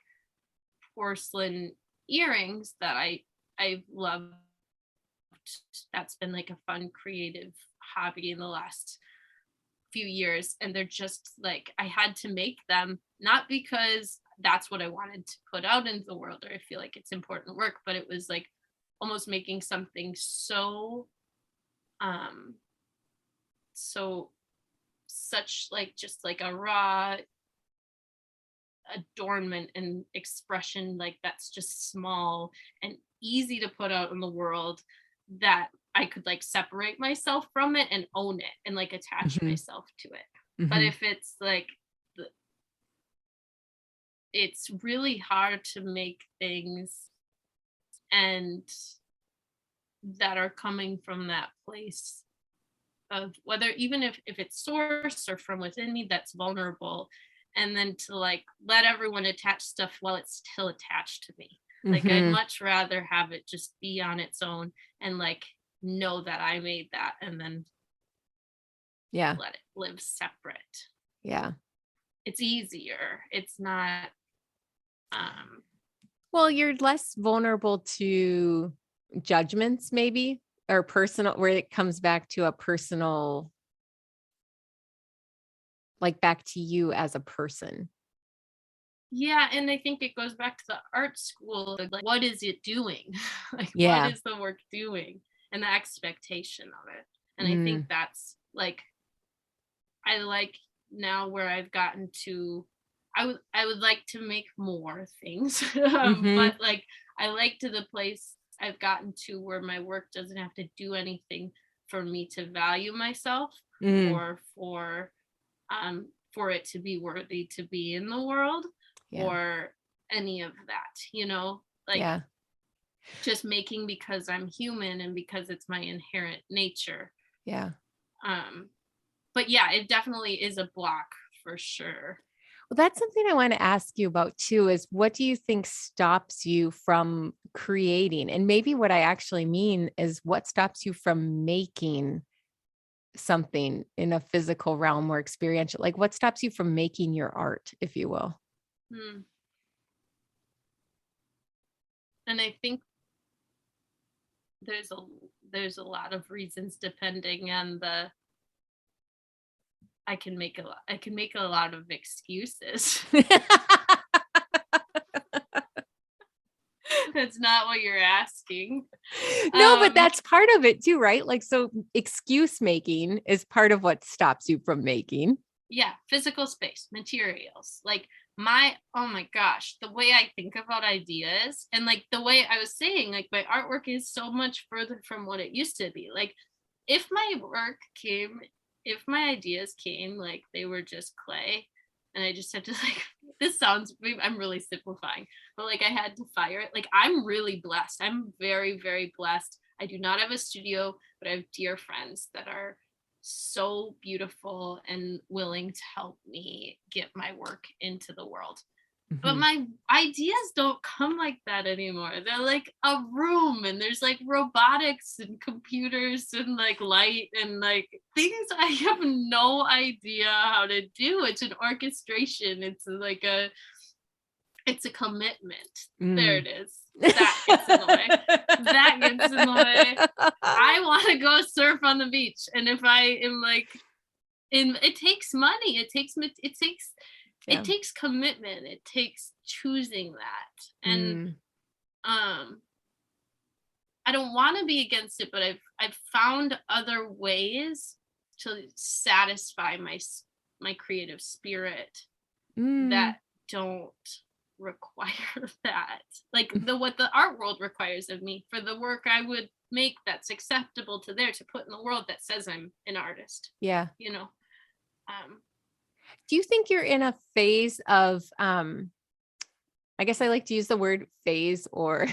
porcelain earrings that I've loved. That's been like a fun creative hobby in the last few years, and they're just like I had to make them not because that's what I wanted to put out into the world or I feel like it's important work, but it was like almost making something um so such like just like a raw adornment and expression like that's just small and easy to put out in the world that I could like separate myself from it and own it and like attach Hmm. myself to it. But Hmm. if it's like it's really hard to make things and that are coming from that place of whether even if it's source or from within me that's vulnerable, and then to like let everyone attach stuff while it's still attached to me. Like I'd Hmm. much rather have it just be on its own and like know that I made that and then Yeah. let it live separate. Yeah. It's easier. It's not um Well, you're less vulnerable to judgments, maybe, or personal, where it comes back to a personal like back to you as a person. Yeah, and I think it goes back to the art school. Like, what is it doing? Like, what Yeah. is the work doing? And the expectation of it. And I think Mm, that's like, I like now where I've gotten to, I would like to make more things. mm-hmm. But like, I like to the place I've gotten to where my work doesn't have to do anything for me to value myself, Mm, or for it to be worthy to be in the world, yeah. or any of that, like Yeah. just making because I'm human and because it's my inherent nature. Yeah. um but yeah, it definitely is a block for sure. Well, that's something I want to ask you about too, is what do you think stops you from creating? And maybe what I actually mean is what stops you from making something in a physical realm or experiential? Like what stops you from making your art, if you will? Hmm. And I think there's a there's a lot of reasons depending on the I can make a lot of excuses. That's not what you're asking. No, but um that's part of it too, right? Like, so excuse making is part of what stops you from making. yeah, physical space, materials, like my oh my gosh, the way I think about ideas, and like the way I was saying, like my artwork is so much further from what it used to be. Like if my work came if my ideas came like they were just clay, and I just had to like this sounds, I'm really simplifying, but like I had to fire it. Like I'm really blessed, I'm very very blessed. I do not have a studio, but I have dear friends that are so beautiful and willing to help me get my work into the world. But Mhm. my ideas don't come like that anymore. They're like a room, and there's like robotics and computers and like light and like things I have no idea how to do. It's an orchestration. It's a commitment. There Mm. it is. That gets in the way. That gets in the way. I want to go surf on the beach, and if I am like it takes money, it Yeah. takes commitment, it takes choosing that. And Mm. um I don't want to be against it, but I've found other ways to satisfy my creative spirit Mm. that don't require that, like the what the art world requires of me for the work I would make that's acceptable to put in the world that says I'm an artist, Yeah. you know. um Do you think you're in a phase of, I guess I like to use the word phase or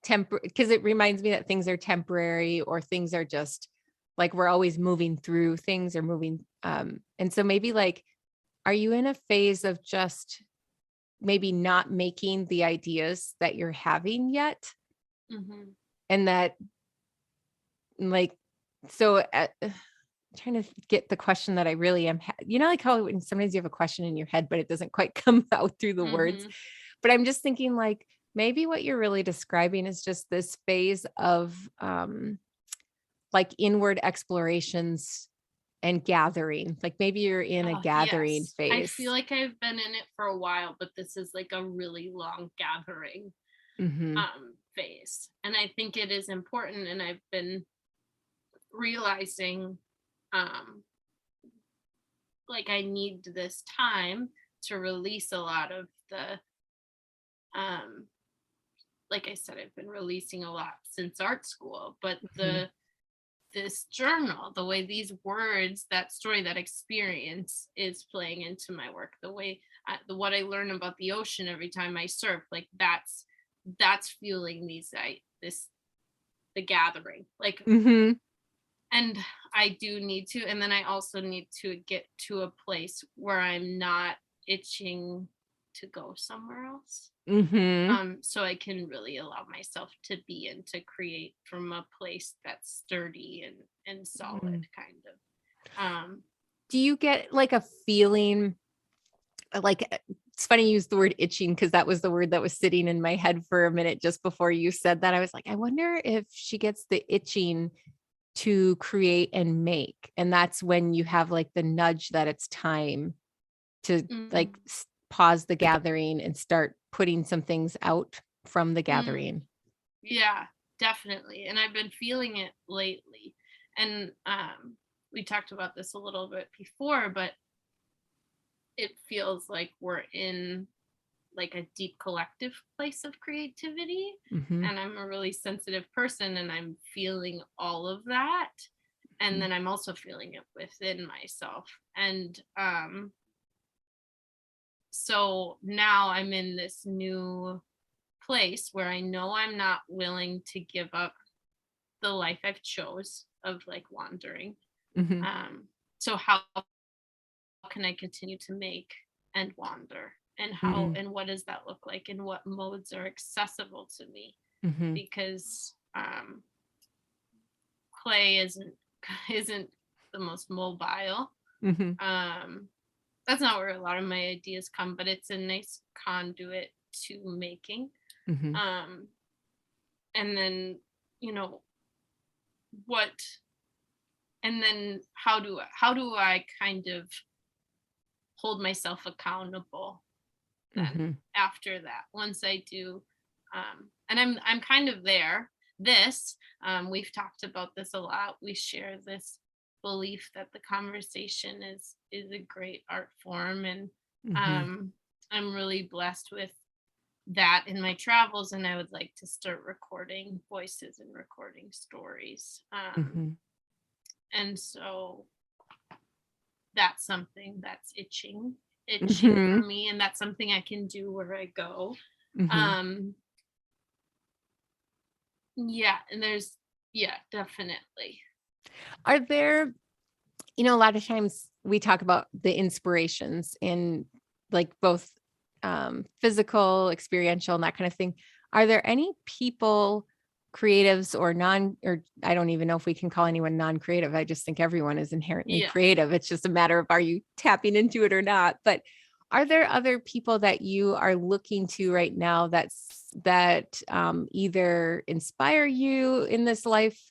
because it reminds me that things are temporary or things are just like we're always moving through things or moving. And so maybe like, are you in a phase of just maybe not making the ideas that you're having yet? mhm. And that like, so trying to get the question that I really am, like how when sometimes you have a question in your head, but it doesn't quite come out through the words. Mhm. But I'm just thinking like maybe what you're really describing is just this phase of like inward explorations and gathering. Like maybe you're in a Oh, gathering yes. I phase. feel like I've been in it for a while, but this is like a really long gathering Mm-hmm. phase. And I think it is important, and I've been realizing um like I need this time to release a lot of the um like I said, I've been releasing a lot since art school, but Mm-hmm. this journal, the way these words, that story, that experience is playing into my work, the way what I learn about the ocean every time I surf, like that's fueling this the gathering, like. Mm-hmm. And I do need to, and then I also need to get to a place where I'm not itching to go somewhere else, Mm-hmm. so I can really allow myself to be and to create from a place that's sturdy and solid, Mm. kind of. Do you get like a feeling like it's funny you use the word itching because that was the word that was sitting in my head for a minute just before you said that. I was like, I wonder if she gets the itching to create and make. And that's when you have like the nudge that it's time to like pause the gathering and start putting some things out from the gathering. Yeah, definitely. And I've been feeling it lately. And we talked about this a little bit before, but it feels like we're in like a deep collective place of creativity. Mm-hmm. And I'm a really sensitive person, and I'm feeling all of that. And then I'm also feeling it within myself. And so now I'm in this new place where I know I'm not willing to give up the life I've chose of like wandering. Mm-hmm. So how can I continue to make and wander? And how Mm-hmm. and what does that look like? And what modes are accessible to me? Mm-hmm. Because clay isn't the most mobile. Mm-hmm. That's not where a lot of my ideas come, but it's a nice conduit to making. Mm-hmm. And then, you know, what and then how do I kind of hold myself accountable then Mm-hmm. after that, once I do, and I'm kind of there. This we've talked about this a lot. We share this belief that the conversation is a great art form, and Mm-hmm. I'm really blessed with that in my travels, and I would like to start recording voices and recording stories. Mm-hmm. And so that's something that's itching Mm-hmm. for me, and that's something I can do where I go. Mm-hmm. Yeah, and there's definitely. Are there, a lot of times we talk about the inspirations in like both physical, experiential, and that kind of thing. Are there any people, creatives or I don't even know if we can call anyone non-creative. I just think everyone is inherently Yeah. creative. It's just a matter of, are you tapping into it or not? But are there other people that you are looking to right now that either inspire you in this life,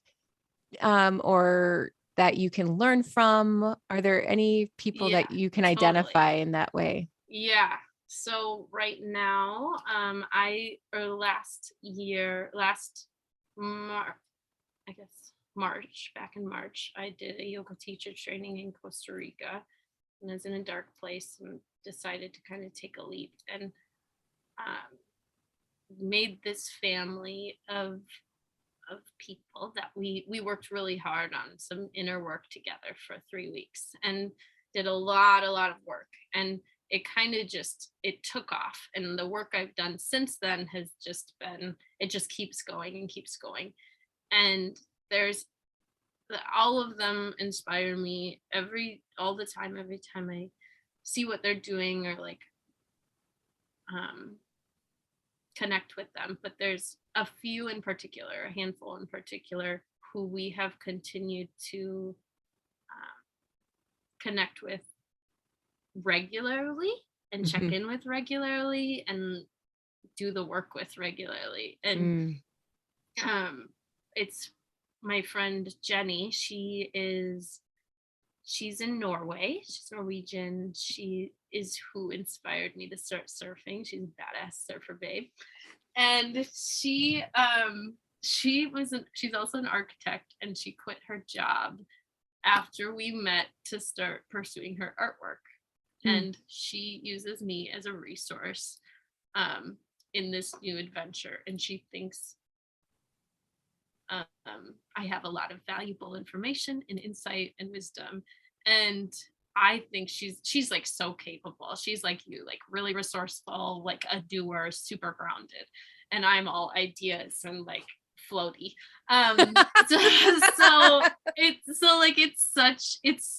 or that you can learn from? Are there any people Yeah, that you can totally. identify in that way? Yeah. So right now, I guess back in March, I did a yoga teacher training in Costa Rica, and I was in a dark place and decided to kind of take a leap, and um, made this family of people that we worked really hard on some inner work together for 3 weeks, and did a lot of work, and it kind of it took off, and the work I've done since then has just been, it just keeps going and keeps going. And there's all of them inspire me all the time, every time I see what they're doing, or like connect with them. But there's a few in particular, a handful in particular, who we have continued to connect with regularly, and check Mm-hmm. in with regularly, and do the work with regularly. And Mm. it's my friend Jenny. She's in Norway. She's Norwegian. She is who inspired me to start surfing. She's a badass surfer babe. And she's also an architect, and she quit her job after we met to start pursuing her artwork. And she uses me as a resource in this new adventure, and she thinks I have a lot of valuable information and insight and wisdom. And I think she's like so capable. She's like you, like really resourceful, like a doer, super grounded. And I'm all ideas and like floaty. So it's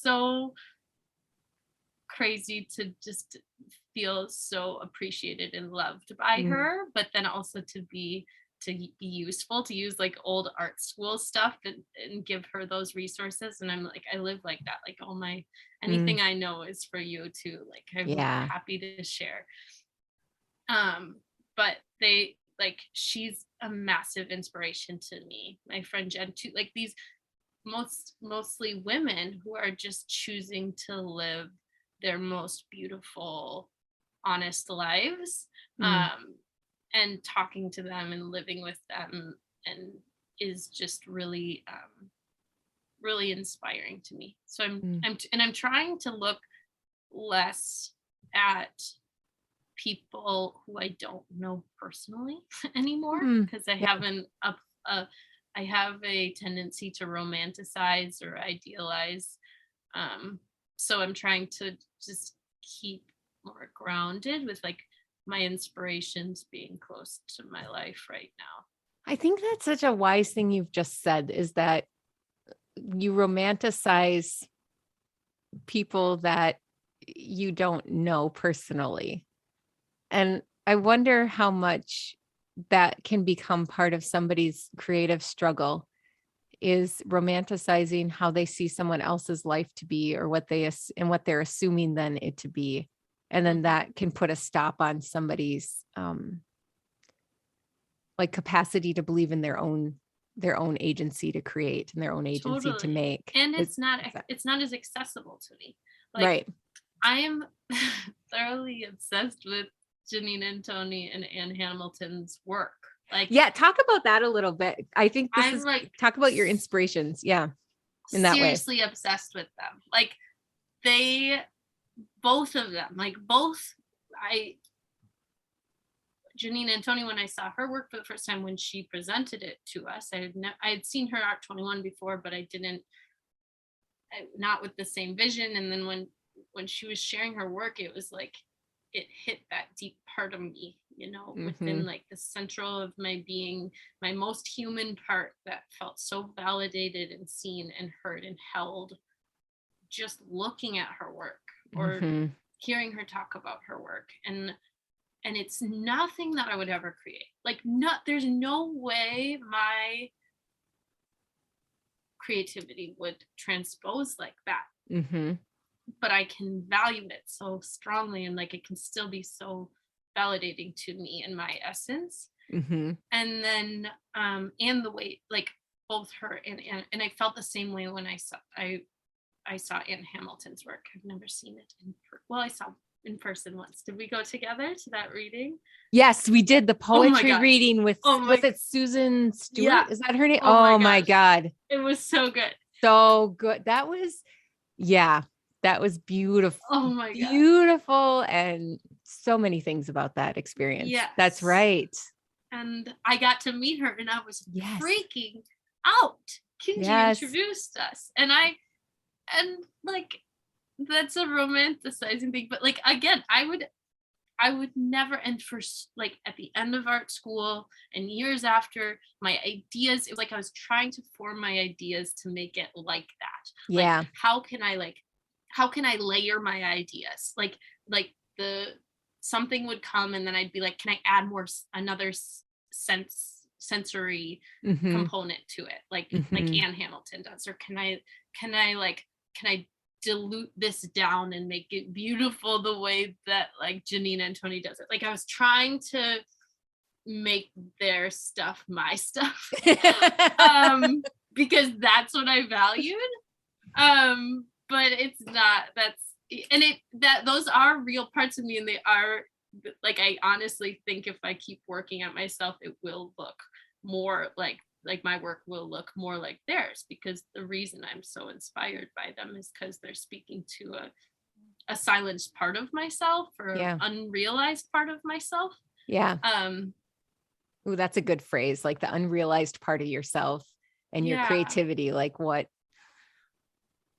so crazy to just feel so appreciated and loved by her, but then also to be useful, to use like old art school stuff, and give her those resources. And I'm like, I live like that, like all my anything I know is for you too, like I'm happy to share. But they like, she's a massive inspiration to me, my friend Jen too, like these mostly women who are just choosing to live their most beautiful, honest lives, Mm. and talking to them and living with them, and is just really really inspiring to me. So Mm. I'm trying to look less at people who I don't know personally anymore, Mm. because I Yeah. haven't I have a tendency to romanticize or idealize. So I'm trying to just keep more grounded with like my inspirations being close to my life right now. I think that's such a wise thing you've just said, is that you romanticize people that you don't know personally. And I wonder how much that can become part of somebody's creative struggle, is romanticizing how they see someone else's life to be, or and what they're assuming then it to be. And then Mhm. that can put a stop on somebody's like capacity to believe in their own agency to create and their own agency to Totally. make. And it's not as accessible to me. Like, Right. I am thoroughly obsessed with Janine and Tony and Anne Hamilton's work. Like, Yeah, talk about that a little bit. I think I'm like talk about your inspirations. Yeah, in that way. seriously obsessed with them. Like, they, both of them, like both, I, Janine and Tony, when I saw her work for the first time when she presented it to us, I had seen her Art 21 before, but I didn't, not with the same vision. And then when she was sharing her work, it was like it hit that deep part of me, within like the central of my being, my most human part that felt so validated and seen and heard and held, just looking at her work or Mm-hmm. hearing her talk about her work. And it's nothing that I would ever create. Like, there's no way my creativity would transpose like that. Mm-hmm. But I can value it so strongly, and like it can still be so validating to me and my essence. Mm-hmm. And then and the way, like, both her and I felt the same way when I saw Anne Hamilton's work. I've never seen it I saw in person once. Did we go together to that reading? Yes, we did the Oh my poetry God. reading with, Oh my, was it Susan Stewart? yeah. Is that her name? Oh Oh my gosh. God. It was so good. So good. That was beautiful. Oh my God. Beautiful. And so many things about that experience. Yes. That's right. And I got to meet her and I was Yes. freaking out. Kenji Yes. introduced us. And like, that's a romanticizing thing. But like, again, I would never, and for like at the end of art school and years after, my ideas, it was like I was trying to form my ideas to make it like that. Yeah. Like, how can I layer my ideas? Like something would come and then I'd be like, can I add another sensory Mm-hmm. component to it? Like Anne Hamilton does, or can I dilute this down and make it beautiful the way that like Janine and Tony does it? Like, I was trying to make their stuff my stuff, because that's what I valued. But it's not. Those are real parts of me, and they are, like, I honestly think if I keep working at myself, it will look more like my work will look more like theirs, because the reason I'm so inspired by them is because they're speaking to a silenced part of myself, or an unrealized part of myself. Yeah. Ooh, that's a good phrase, like the unrealized part of yourself and your creativity, like what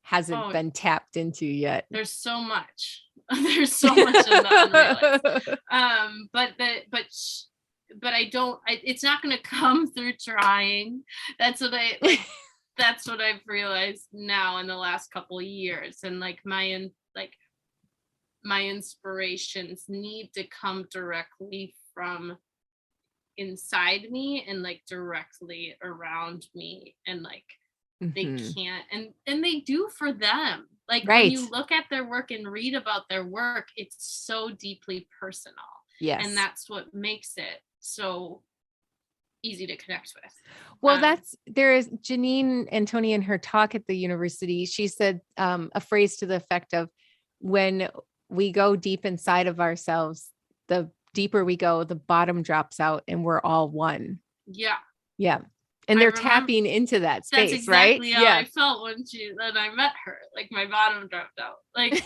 hasn't been tapped into yet. There's so much. There's so much in the unrealized. But I don't, it's not going to come through trying. That's what that's what I've realized now in the last couple of years. And like my inspirations need to come directly from inside me and like directly around me, and like they can't, and they do for them. Like, when you look at their work and read about their work, it's so deeply personal. Yes. And that's what makes it so easy to connect with. Well, there is Janine and Tony in her talk at the university. She said a phrase to the effect of, when we go deep inside of ourselves, the deeper we go, the bottom drops out and we're all one. Yeah. Yeah. And they're tapping into that space, that's exactly right? how I felt when I met her. Like my bottom dropped out. Like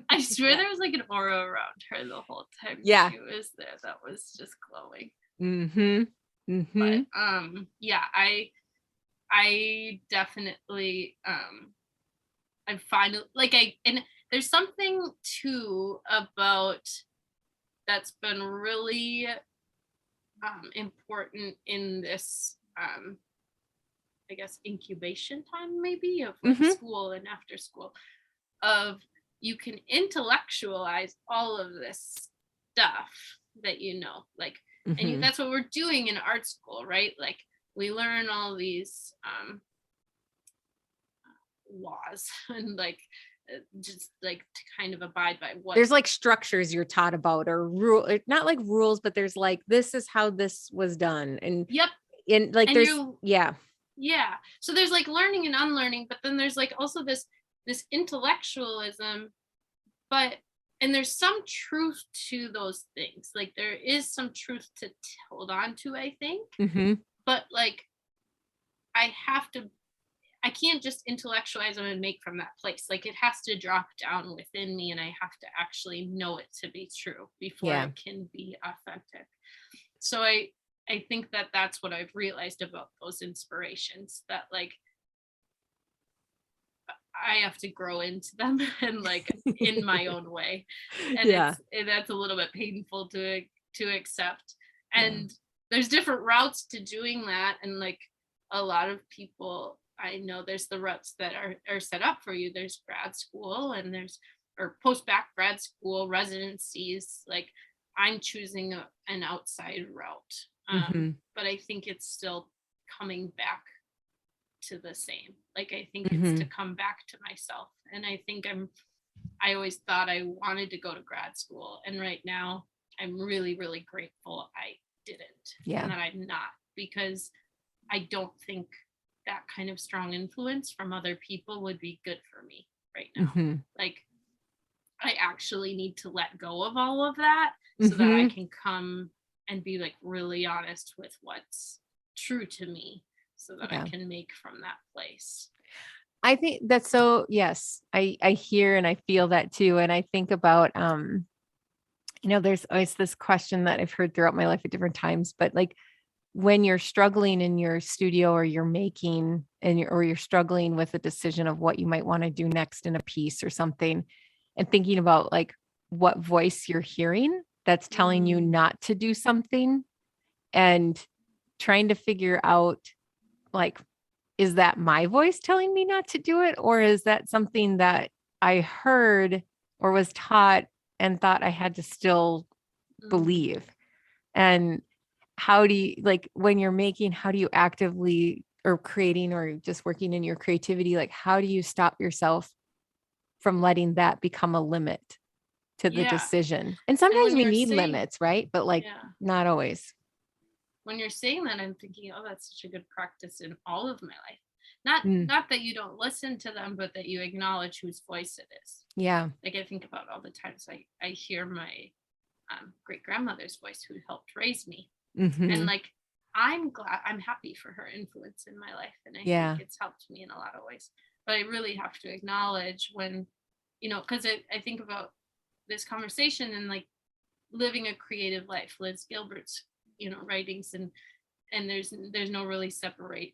I swear there was like an aura around her the whole time she was there that was just glowing. But yeah, I definitely I finally and there's something too about that's been really important in this I guess incubation time maybe of like school and after school, of you can intellectualize all of this stuff that like and that's what we're doing in art school, right? Like we learn all these laws and like just like to kind of abide by what there's like structures you're taught about, or rule, not like rules, but there's like, this is how this was done. And and like and there's so there's like learning and unlearning, but then there's like also this intellectualism, and there's some truth to those things. Like there is some truth to hold on to, I think. But like I can't just intellectualize them and make from that place. Like it has to drop down within me and I have to actually know it to be true before it can be authentic. So I think that that's what I've realized about those inspirations, that like I have to grow into them and like in my own way. And that's a little bit painful to accept. And there's different routes to doing that. And like a lot of people, I know there's the routes that are set up for you. There's grad school and there's or post-bac grad school residencies. Like I'm choosing an outside route. But I think it's still coming back to the same. Like I think it's to come back to myself. And I think I always thought I wanted to go to grad school. And right now I'm really, really grateful I didn't. And that I'm not, because I don't think that kind of strong influence from other people would be good for me right now. Like I actually need to let go of all of that so that I can come and be like really honest with what's true to me, so that I can make from that place. I think that's so, yes, I hear and I feel that too. And I think about, there's always this question that I've heard throughout my life at different times, but like when you're struggling in your studio or you're making or you're struggling with a decision of what you might want to do next in a piece or something, and thinking about like what voice you're hearing that's telling you not to do something, and trying to figure out like, is that my voice telling me not to do it? Or is that something that I heard or was taught and thought I had to still believe? And how do you, like when you're making, how do you actively or creating or just working in your creativity, like how do you stop yourself from letting that become a limit to the decision? And sometimes we need limits, right? But like not always. When you're saying that, I'm thinking, oh, that's such a good practice in all of my life. Not that you don't listen to them, but that you acknowledge whose voice it is. Yeah. Like I think about all the times I hear my great grandmother's voice who helped raise me. And like, I'm happy for her influence in my life. And I think it's helped me in a lot of ways. But I really have to acknowledge when, because I think about this conversation and like living a creative life, Liz Gilbert's, writings, and there's no really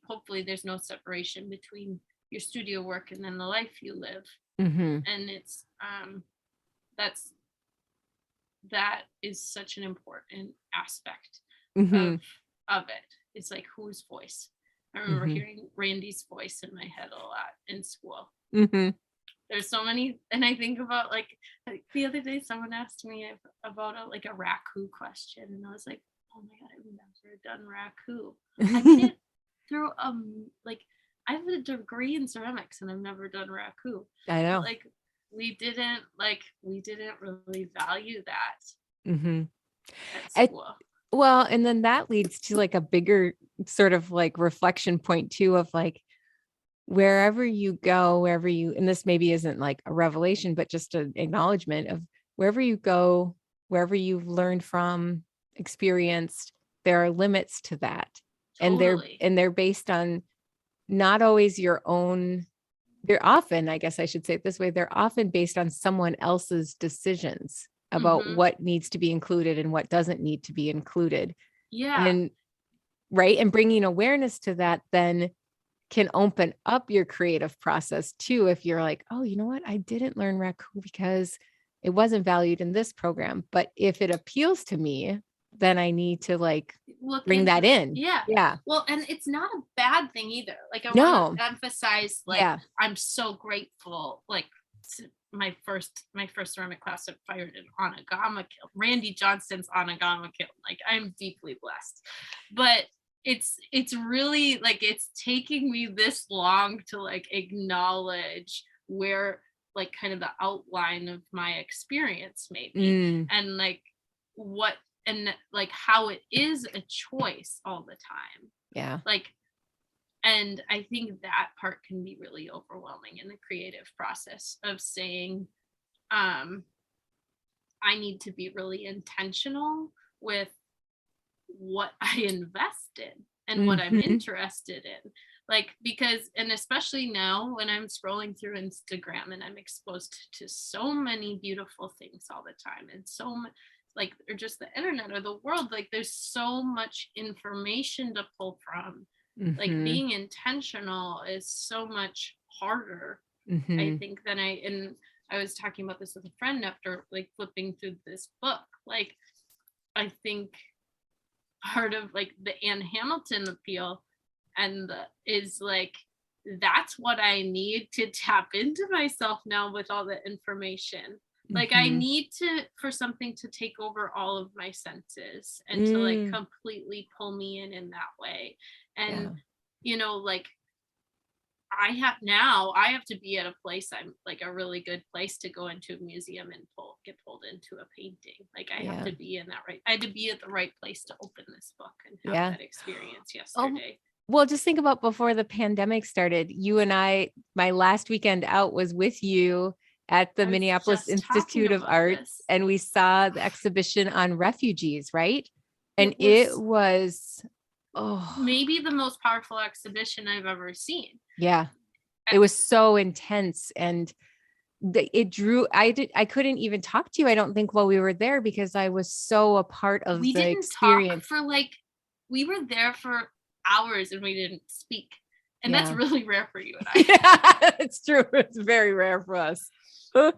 hopefully there's no separation between your studio work and then the life you live. And it's, that is such an important aspect of it. It's like, whose voice? I remember hearing Randy's voice in my head a lot in school. There's so many, and I think about like the other day someone asked me about a raku question, and I was like, oh my god, I've never done raku. I did it through I have a degree in ceramics and I've never done raku. I know. But, we didn't really value that at school. Well, and then that leads to like a bigger sort of like reflection point too, of like, wherever you go, wherever you, and this maybe isn't like a revelation, but just an acknowledgement of wherever you go, wherever you've learned from, experienced, there are limits to that. Totally. And they're based on not always your own. They're often, I guess I should say it this way, they're often based on someone else's decisions about what needs to be included and what doesn't need to be included. Yeah. And right. And bringing awareness to that then can open up your creative process too. If you're like, oh, you know what? I didn't learn Raku because it wasn't valued in this program. But if it appeals to me, then I need to like bring that in. Yeah. Yeah. Well, and it's not a bad thing either. Like I No. want to emphasize, like, Yeah. I'm so grateful. Like my first ceramic class that fired an Onagama kill, Randy Johnston's Onagama kill. Like I'm deeply blessed. But it's really like it's taking me this long to like acknowledge where like kind of the outline of my experience maybe and like what and like how it is a choice all the time. Yeah. Like, and I think that part can be really overwhelming in the creative process of saying, I need to be really intentional with what I invest in and what I'm interested in. Like, because, and especially now when I'm scrolling through Instagram and I'm exposed to so many beautiful things all the time and so much, like, or just the internet or the world, like, there's so much information to pull from. Like, being intentional is so much harder, I think, than and I was talking about this with a friend after, like, flipping through this book. Like, I think part of like the Anne Hamilton appeal and is like that's what I need to tap into myself now with all the information. Like I need to for something to take over all of my senses and to like completely pull me in that way. And you know, like I have to be at a place I'm like a really good place to go into a museum and get pulled into a painting. Like I have to be in that right. I had to be at the right place to open this book and have that experience yesterday. Well, just think about before the pandemic started, you and I, my last weekend out was with you at the Minneapolis Institute of Arts, and we saw the exhibition on refugees, right? And it was maybe the most powerful exhibition I've ever seen. Yeah. It was so intense and it drew, I couldn't even talk to you, I don't think, while we were there because I was so a part of the experience. Talk for like, we were there for hours and we didn't speak. And that's really rare for you and I. Yeah, it's true. It's very rare for us. I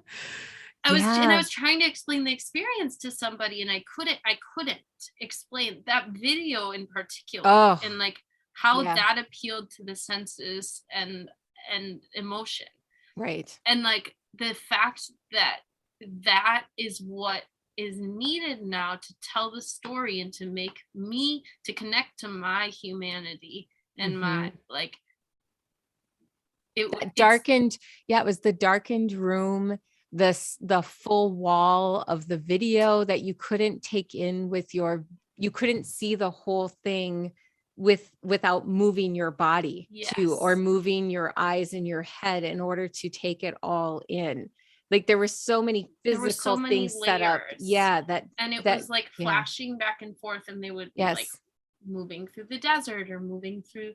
was trying to explain the experience to somebody and I couldn't explain that video in particular and like how that appealed to the senses and emotion. Right. And like the fact that that is what is needed now to tell the story and to make me to connect to my humanity and my like it was the darkened room, the full wall of the video that you couldn't take in you couldn't see the whole thing without moving your body too, or moving your eyes and your head in order to take it all in. Like there were so many physical things set up. Yeah. Was like flashing back and forth and they would be like moving through the desert or moving through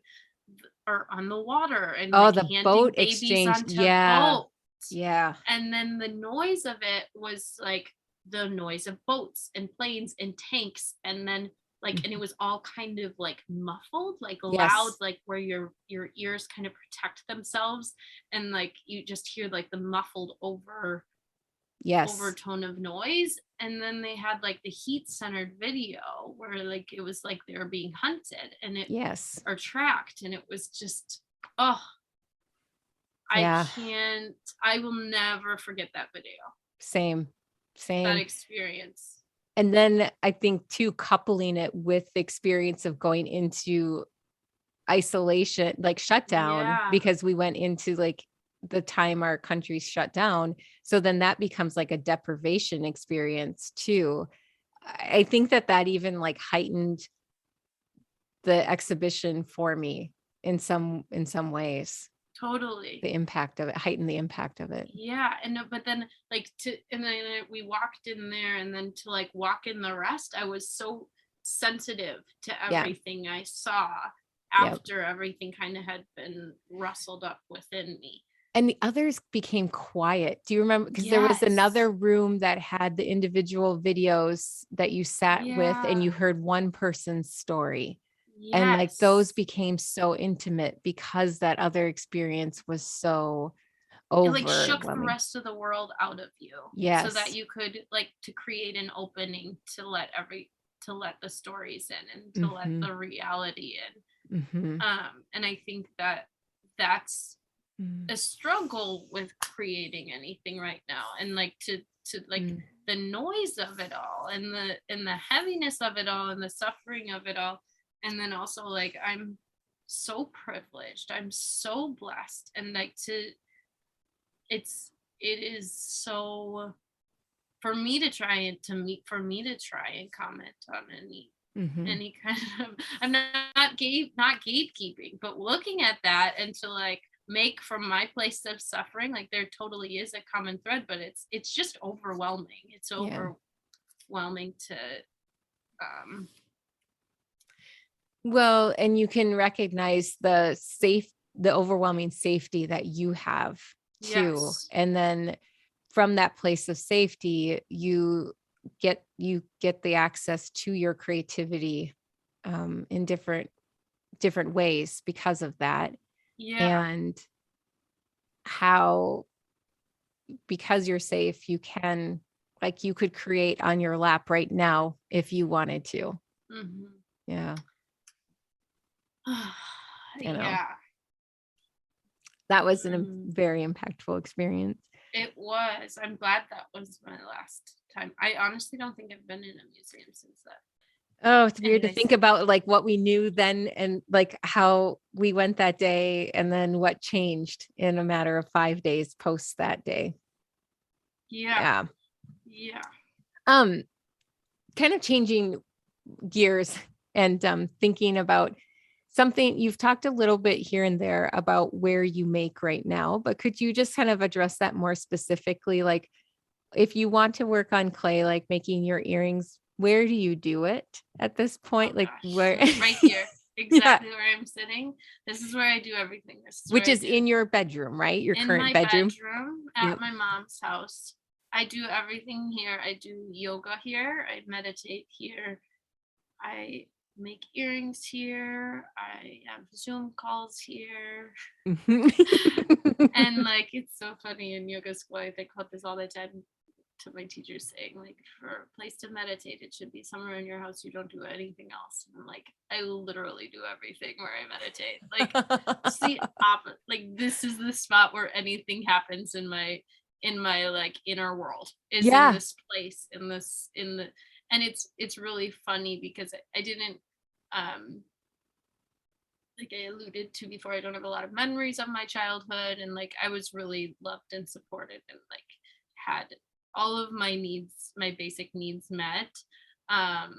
or on the water and like the boat exchange. Boats. Yeah. And then the noise of it was like the noise of boats and planes and tanks. And then like, and it was all kind of like muffled, like loud, like where your ears kind of protect themselves. And like, you just hear like the muffled overtone of noise. And then they had like the heat centered video where like, it was like they were being hunted and it or tracked. And it was just, I will never forget that video. Same. That experience. And then I think too, coupling it with the experience of going into isolation, like shutdown, because we went into like the time our country's shut down. So then that becomes like a deprivation experience too. I think that even like heightened the exhibition for me in some ways. Totally. the impact of it, heighten the impact of it. Yeah. But then and then we walked in there, and then to like walk in the rest, I was so sensitive to Yeah. everything I saw Yep. after everything kind of had been rustled up within me. And the others became quiet. Do you remember? Because there was Yes. another room that had the individual videos that you sat with, and you Yeah. heard one person's story. And like those Yes. became so intimate because that other experience was so It like shook the overwhelming. rest of the world out of you, so Yes. that you could like to create an opening to let the stories in, and to let the reality in. Mhm. And I think that that's Mm. a struggle with creating anything right now, and like to like the noise of it all, and the heaviness of it all, and the suffering of it all. And then also like I'm so privileged, I'm so blessed, and like it is so for me to try and comment on any kind of, I'm not gatekeeping, but looking at that, and to like make from my place of suffering, like there totally is a common thread, but it's just overwhelming. It's Yeah. overwhelming to Well, and you can recognize the overwhelming safety that you have too. yes. And then from that place of safety, you get the access to your creativity in different ways because of that. Yeah. And how, because you're safe, you can, like, you could create on your lap right now if you wanted to. Mhm. Yeah. You know, Yeah. that was a very impactful experience. It was. I'm glad that was my last time. I honestly don't think I've been in a museum since then. Oh, it's weird to think about like what we knew then, and like how we went that day, and then what changed in a matter of 5 days post that day. Yeah. Yeah. Kind of changing gears and thinking about something you've talked a little bit here and there about where you make right now, but could you just kind of address that more specifically? Like if you want to work on clay, like making your earrings, where do you do it at this point? Oh, like gosh. where? Right here. Exactly where I'm sitting. This is where I do everything. This is Which where is in your bedroom, right? Your in current my bedroom at my mom's house. I do everything here. I do yoga here. I meditate here. I make earrings here. I have Zoom calls here. And like it's so funny in yoga school, I think about this all the time to my teachers, saying like for a place to meditate, it should be somewhere in your house you don't do anything else. And I'm like, I literally do everything where I meditate. Like it's the opposite. Like this is the spot where anything happens in my like inner world, is in this place, in the and it's really funny because I didn't like I alluded to before, I don't have a lot of memories of my childhood, and like I was really loved and supported, and like had all of my needs, my basic needs met. Um,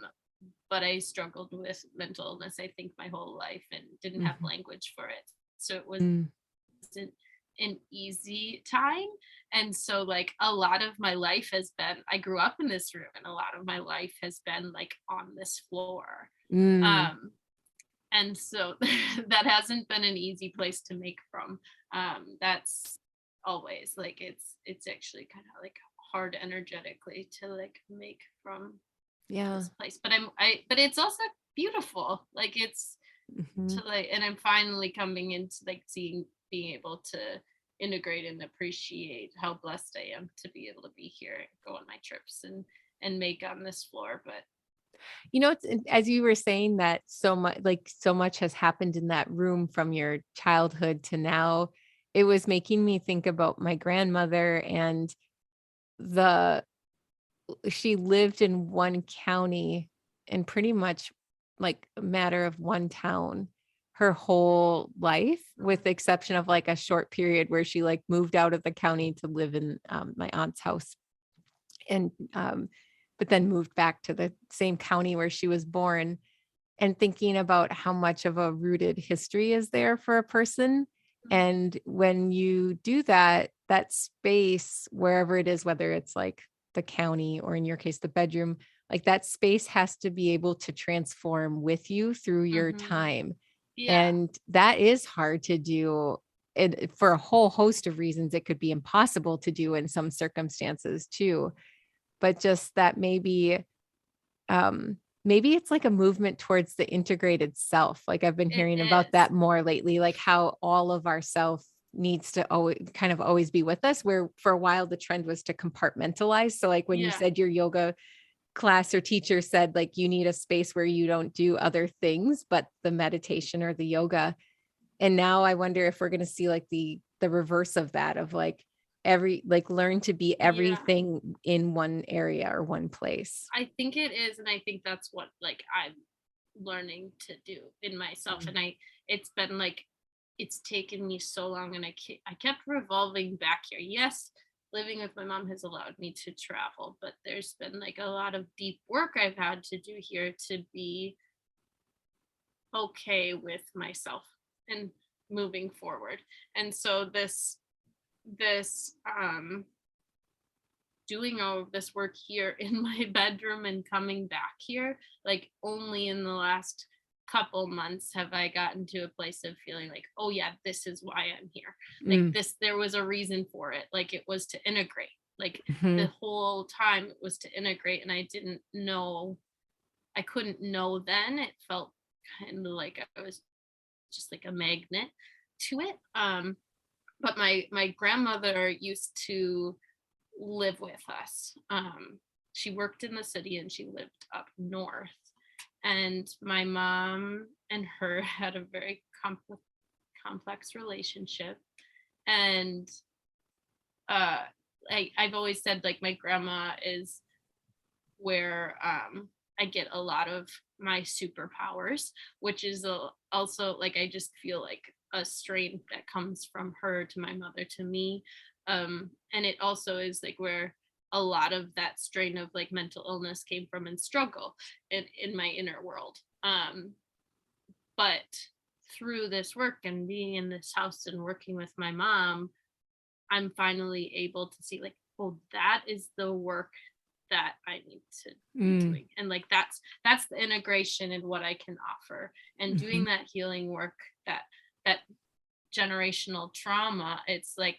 but I struggled with mental illness, I think, my whole life, and didn't have language for it. So it wasn't an easy time. And so like a lot of my life has been, I grew up in this room, and a lot of my life has been like on this floor. And so that hasn't been an easy place to make from. That's always like it's actually kind of like hard energetically to like make from this place. But but it's also beautiful. Like it's to like, and I'm finally coming into like being able to integrate and appreciate how blessed I am to be able to be here and go on my trips and make on this floor. But you know, it's, as you were saying that, so much has happened in that room from your childhood to now. It was making me think about my grandmother, and she lived in one county, and pretty much like a matter of one town her whole life, with the exception of like a short period where she like moved out of the county to live in my aunt's house, and but then moved back to the same county where she was born. And thinking about how much of a rooted history is there for a person, And when you do that, that space, wherever it is, whether it's like the county or in your case, the bedroom, like that space has to be able to transform with you through your Mm-hmm. time. Yeah. And that is hard to do. It, for a whole host of reasons, it could be impossible to do in some circumstances too. But just that maybe it's like a movement towards the integrated self. Like I've been It hearing about is. that more lately, like how all of our self needs to always be with us, where for a while the trend was to compartmentalize. So like when you Yeah. said your yoga class or teacher said like you need a space where you don't do other things but the meditation or the yoga. And now I wonder if we're going to see like the reverse of that, of like learn to be Yeah. everything in one area or one place. I think it is, and I think that's what like I'm learning to do in myself. Mm. And it's been like it's taken me so long, and I kept revolving back here. Yes, living with my mom has allowed me to travel, but there's been like a lot of deep work I've had to do here to be okay with myself and moving forward. And so this doing all of this work here in my bedroom and coming back here, like only in the last couple months have I gotten to a place of feeling like, oh yeah, this is why I'm here. Like Mm. this, there was a reason for it. Like it was to integrate. Like the Mhm. whole time it was to integrate, and I didn't know, I couldn't know then. It felt kind of like I was just like a magnet to it. But my grandmother used to live with us. She worked in the city and she lived up north. And my mom and her had a very complex relationship. And I've always said like my grandma is where I get a lot of my superpowers, which is also like I just feel like a strain that comes from her to my mother to me. And it also is like where a lot of that strain of like mental illness came from and struggle in my inner world. But through this work and being in this house and working with my mom, I'm finally able to see like, oh, that is the work that I need to be Mm. doing. And like that's the integration in what I can offer. And doing Mhm. that healing work, that generational trauma, it's like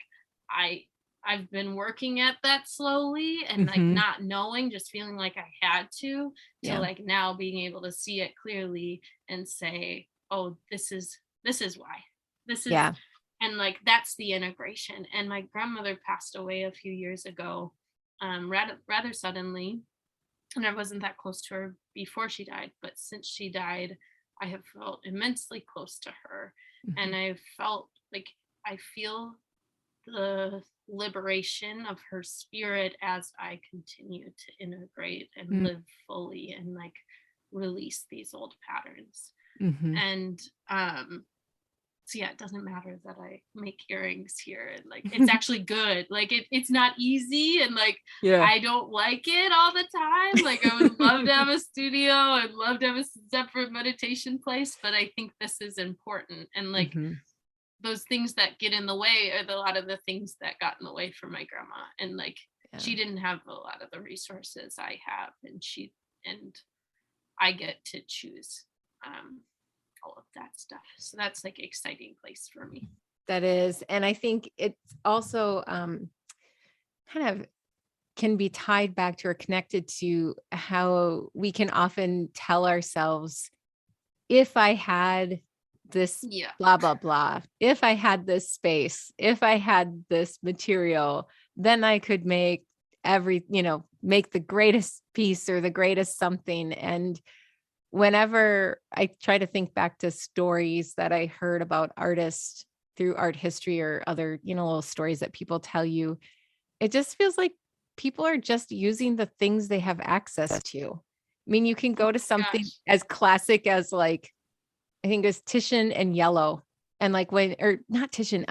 I I've been working at that slowly and like Mhm. not knowing, just feeling like I had to Yeah. like now being able to see it clearly and say, oh, this is why. This is Yeah. and like that's the integration. And my grandmother passed away a few years ago, rather suddenly, and I wasn't that close to her before she died, but since she died, I have felt immensely close to her. And Mhm. I felt like I feel the liberation of her spirit as I continue to integrate and Mm. live fully and like release these old patterns. Mhm. And so yeah, it doesn't matter that I make earrings here, and like it's actually good. Like it's not easy, and like Yeah. I don't like it all the time. Like I would love to have a studio and love to have a separate meditation place, but I think this is important. And like Mhm. those things that get in the way are a lot of the things that got in the way for my grandma. And like Yeah. she didn't have a lot of the resources I have, and I get to choose all of that stuff. So that's like exciting place for me. That is. And I think it's also kind of can be tied back to or connected to how we can often tell ourselves, if I had this Yeah. blah, blah, blah, if I had this space, if I had this material, then I could make make the greatest piece or the greatest something. And whenever I try to think back to stories that I heard about artists through art history or other, little stories that people tell you, it just feels like people are just using the things they have access to. I mean, you can Oh go to my something gosh. as classic as like, I think it was Titian and Yellow. And like when, or not Titian,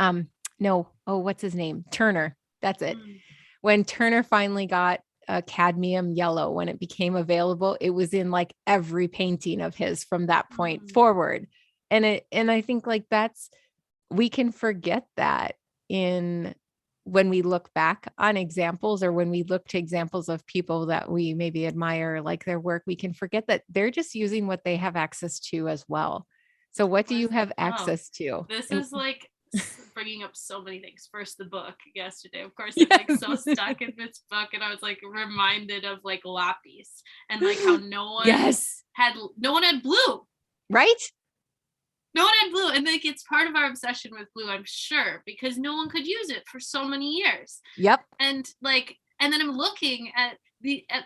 no, oh, what's his name? Turner. That's it. Mm, When Turner finally got a cadmium yellow, when it became available, it was in like every painting of his from that point mm, forward. And I think like that's we can forget that when we look back on examples, or when we look to examples of people that we maybe admire, like their work, we can forget that they're just using what they have access to as well. So what do you have access to? This is like bringing up so many things. First, the book yesterday. Of course, yes. I'm like so stuck in this book, and I was like reminded of like lapis and like how no one had blue. Right? No one had blue, and like it's part of our obsession with blue, I'm sure, because no one could use it for so many years. Yep. And then I'm looking at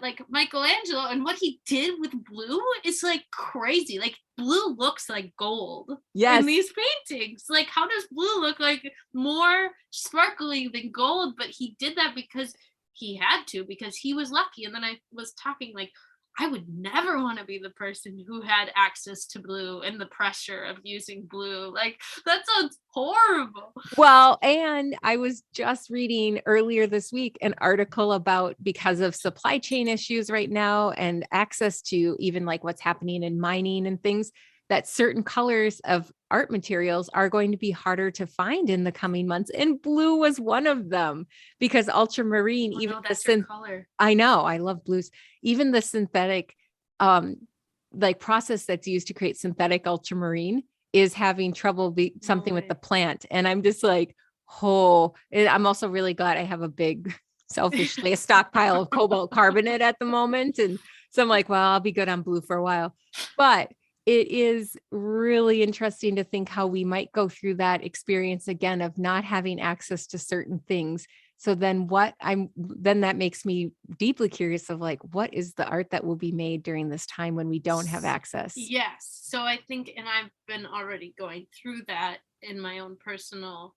like Michelangelo, and what he did with blue is like crazy. Like blue looks like gold in these paintings. Like, how does blue look like more sparkly than gold? But he did that because he had to, because he was lucky. And then I was talking like, I would never want to be the person who had access to blue and the pressure of using blue. Like, that sounds horrible. Well, and I was just reading earlier this week an article about, because of supply chain issues right now and access to even like what's happening in mining and things, that certain colors of art materials are going to be harder to find in the coming months. And blue was one of them, because ultramarine, even that's your color. I know, I love blues. Even the synthetic, like process that's used to create synthetic ultramarine is having trouble something with the plant. And I'm just like, I'm also really glad I have a big, selfishly, a stockpile of cobalt carbonate at the moment. And so I'm like, well, I'll be good on blue for a while. But it is really interesting to think how we might go through that experience again of not having access to certain things. So then that makes me deeply curious of like, what is the art that will be made during this time when we don't have access? Yes. So I think, and I've been already going through that in my own personal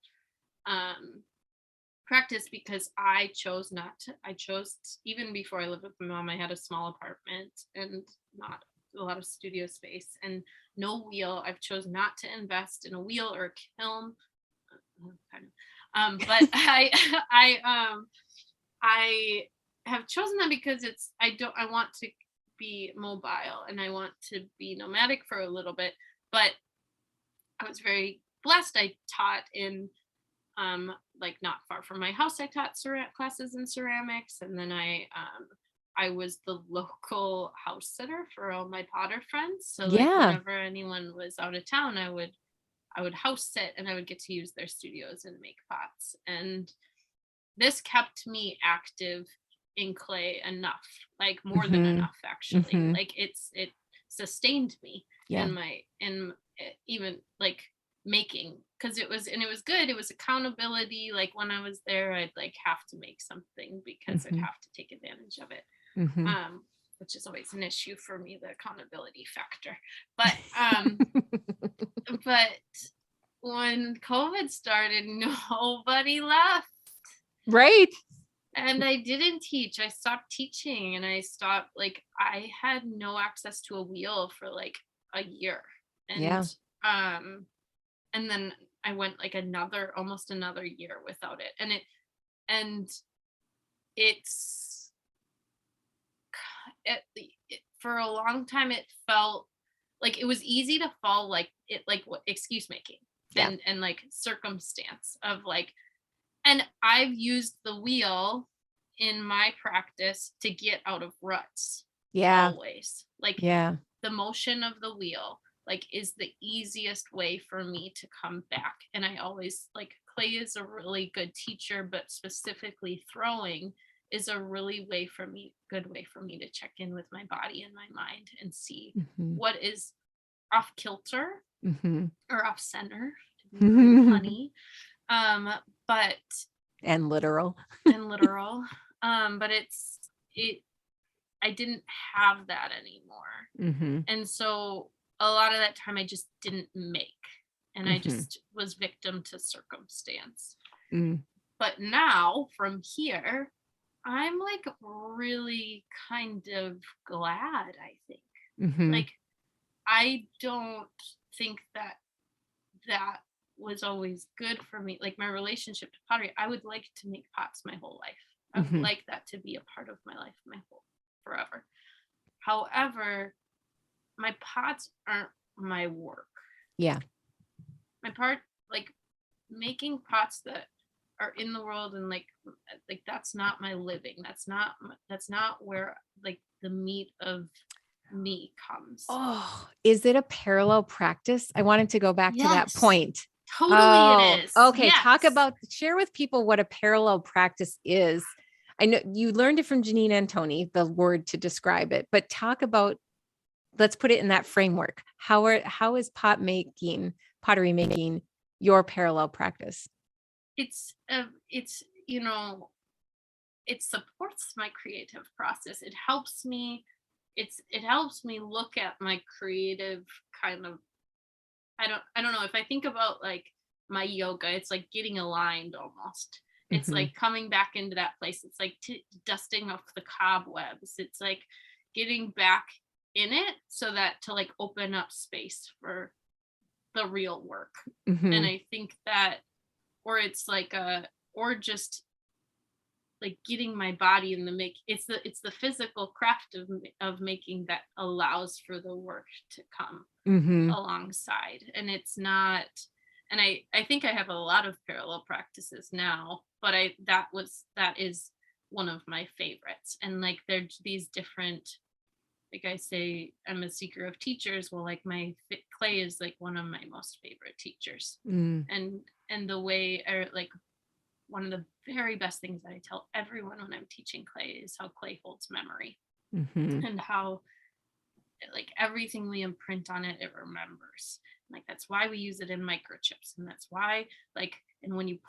practice, because I chose even before I lived with my mom, I had a small apartment and not a lot of studio space and no wheel. I've chosen not to invest in a wheel or a kiln. But I have chosen that because I want to be mobile and I want to be nomadic for a little bit. But I was very blessed. I taught in like not far from my house. I taught classes in ceramics, and then I was the local house sitter for all my potter friends. So like whenever anyone was out of town, I would house sit and I would get to use their studios and make pots. And this kept me active in clay enough, like more than enough actually. Like it sustained me in even like making, because it was good. It was accountability. Like when I was there, I'd like have to make something because I'd have to take advantage of it. Which is always an issue for me, the accountability factor. But but when COVID started, nobody left. Right. And I didn't teach. I stopped teaching, and I had no access to a wheel for like a year. And and then I went like almost another year without it. And it's for a long time it felt like it was easy to fall like it, like what excuse making and like circumstance of like, and I've used the wheel in my practice to get out of ruts. Always. Like the motion of the wheel like is the easiest way for me to come back. And I always like, clay is a really good teacher, but specifically throwing is a really good way for me to check in with my body and my mind and see what is off kilter or off center, to be funny. But and literal. But I didn't have that anymore. And so a lot of that time I just didn't make, and I just was victim to circumstance. But now from here, I'm like really kind of glad, I think. Like, I don't think that was always good for me. Like my relationship to pottery, I would like to make pots my whole life. I would like that to be a part of my life, forever. However, my pots aren't my work. My making pots that are in the world, and like that's not my living. That's not where like the meat of me comes. Oh, is it a parallel practice? I wanted to go back to that Yes, point. totally Oh, it is. okay. Yes. Share with people what a parallel practice is. I know you learned it from Janine Antoni, the word to describe it, but talk about, let's put it in that framework. How is pottery making your parallel practice? It's it supports my creative process. It helps me look at my creative kind of, I don't know, if I think about like my yoga, it's like getting aligned almost. It's Mhm. like coming back into that place. It's like dusting off the cobwebs. It's like getting back in it so that to like open up space for the real work. And Mhm. I think that, or it's like or just like getting my body in the make, it's the physical craft of making that allows for the work to come Mhm. alongside. And it's not, and I think I have a lot of parallel practices now, but that is one of my favorites. And like there's these different, like I say, I'm a seeker of teachers. Well, like my clay is like one of my most favorite teachers. Mm. And the way, or like one of the very best things that I tell everyone when I'm teaching clay is how clay holds memory, Mhm. and how like everything we imprint on it, it remembers. Like that's why we use it in microchips, and that's why like, and when you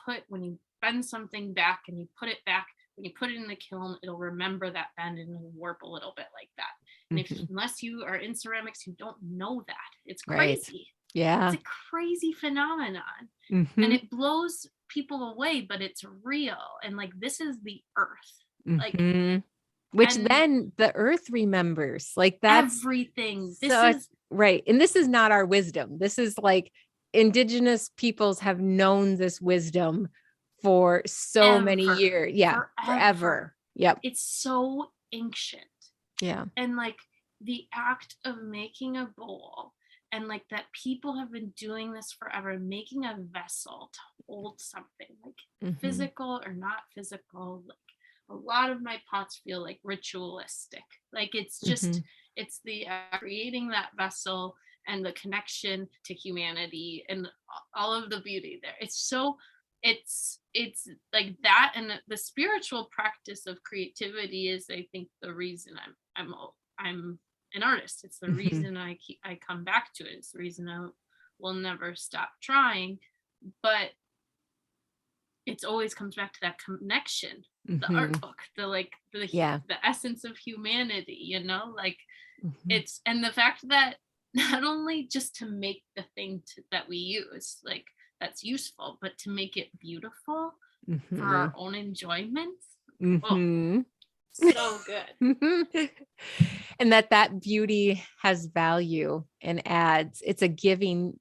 bend something back and you put it back, when you put it in the kiln, it'll remember that bend and it'll warp a little bit like that. And if Mhm. unless you are in ceramics, you don't know that. It's Right. crazy. Yeah. It's a crazy phenomenon. And Mhm. it blows people away, but it's real. And like this is the earth. Like, Mhm. Which and then the earth remembers. Like that's everything. This so is right. And this is not our wisdom. This is like indigenous peoples have known this wisdom for so many ever, years. Yeah, forever. forever. Yep. It's so ancient. Yeah. And like the act of making a bowl, and like that people have been doing this forever, making a vessel to hold something, like Mhm. physical or not physical. Like a lot of my pots feel like ritualistic. Like it's just, Mhm. it's the creating that vessel and the connection to humanity and all of the beauty there. It's so, it's like that. And the spiritual practice of creativity is, I think, the reason I'm an artist. It's the Mhm. reason I come back to it. It's the reason I will never stop trying. But it's always comes back to that connection, the art Mhm. book, the like Yeah. the essence of humanity, like Mhm. it's, and the fact that not only just to make the thing that we use, like that's useful, but to make it beautiful for our Mhm. own enjoyment. Oh, Mhm. so good. And that beauty has value and adds, it's a giving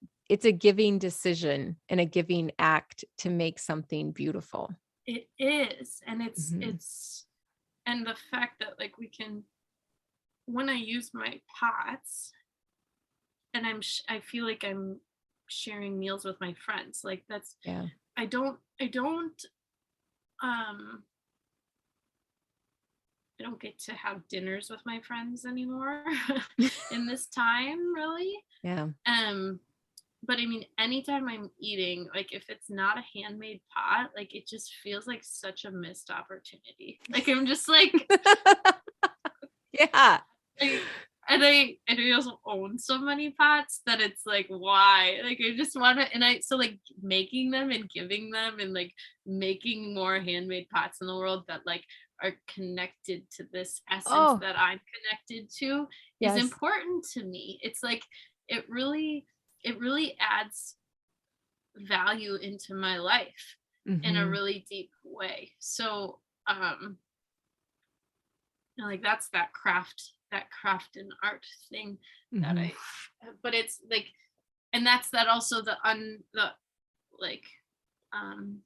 decision and a giving act to make something beautiful. It is. And Mhm. it's and the fact that like we can, when I use my pots, and I feel like I'm sharing meals with my friends, like that's, Yeah. I don't um I don't get to have dinners with my friends anymore in this time, really. Yeah. um but I mean, anytime I'm eating, like if it's not a handmade pot, like it just feels like such a missed opportunity. Like I'm just like, Yeah. and I also own so many pots that it's like, why? Like I just want to, and I so like making them and giving them and like making more handmade pots in the world that like are connected to this essence Oh, that I'm connected to is yes. important to me. It's like it really adds value into my life in a Mhm. really deep way. So like that's that craft and art thing that Mhm. I, but it's like, and that's that also the like um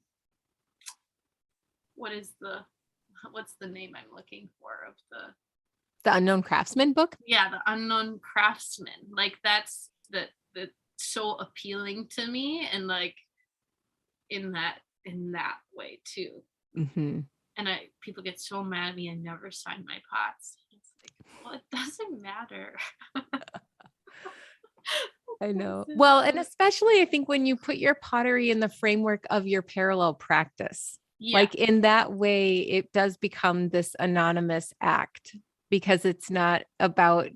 what is the, what's the name I'm looking for of the, The Unknown Craftsman book? yeah, the unknown craftsman, like that's the so appealing to me. And like in that way too. Mm-hmm. And people get so mad at me. I never sign my pots. It's like, well, it doesn't matter. I know. Well, and especially I think when you put your pottery in the framework of your parallel practice, like in that way, it does become this anonymous act because it's not about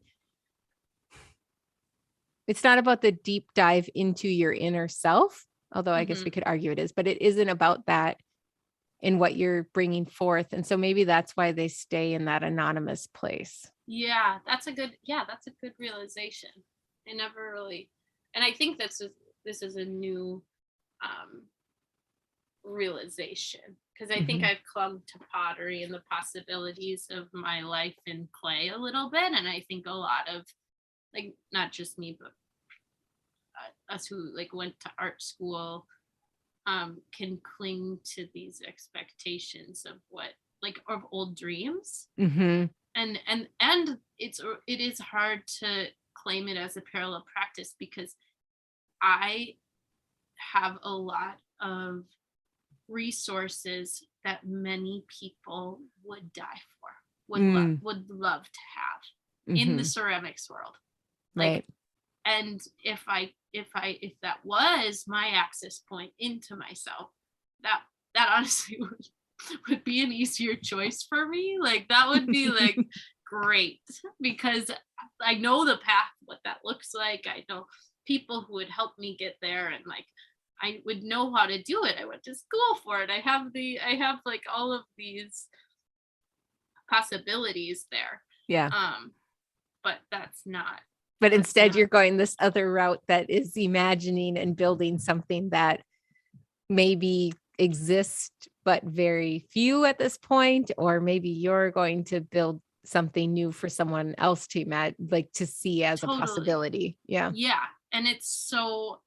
the deep dive into your inner self, although I guess we could argue it is, but it isn't about that in what you're bringing forth. And so maybe that's why they stay in that anonymous place. Yeah, that's a good realization. I never really, and I think this is a new realization, because I think I've clung to pottery and the possibilities of my life in clay a little bit. And I think a lot of, like, not just me, but us who like went to art school can cling to these expectations of what, like, of old dreams. And it is hard to claim it as a parallel practice, because I have a lot of resources that many people would die for, would love to have in the ceramics world. Like, right. And if that was my access point into myself, that honestly would be an easier choice for me. Like, that would be like great, because I know the path, what that looks like. I know people who would help me get there, and like I would know how to do it. I went to school for it. I have like all of these possibilities there. Yeah. But that's not. But instead you're going this other route that is imagining and building something that maybe exists, but very few at this point, or maybe you're going to build something new for someone else to imagine, like to see as a possibility. Yeah. And it's so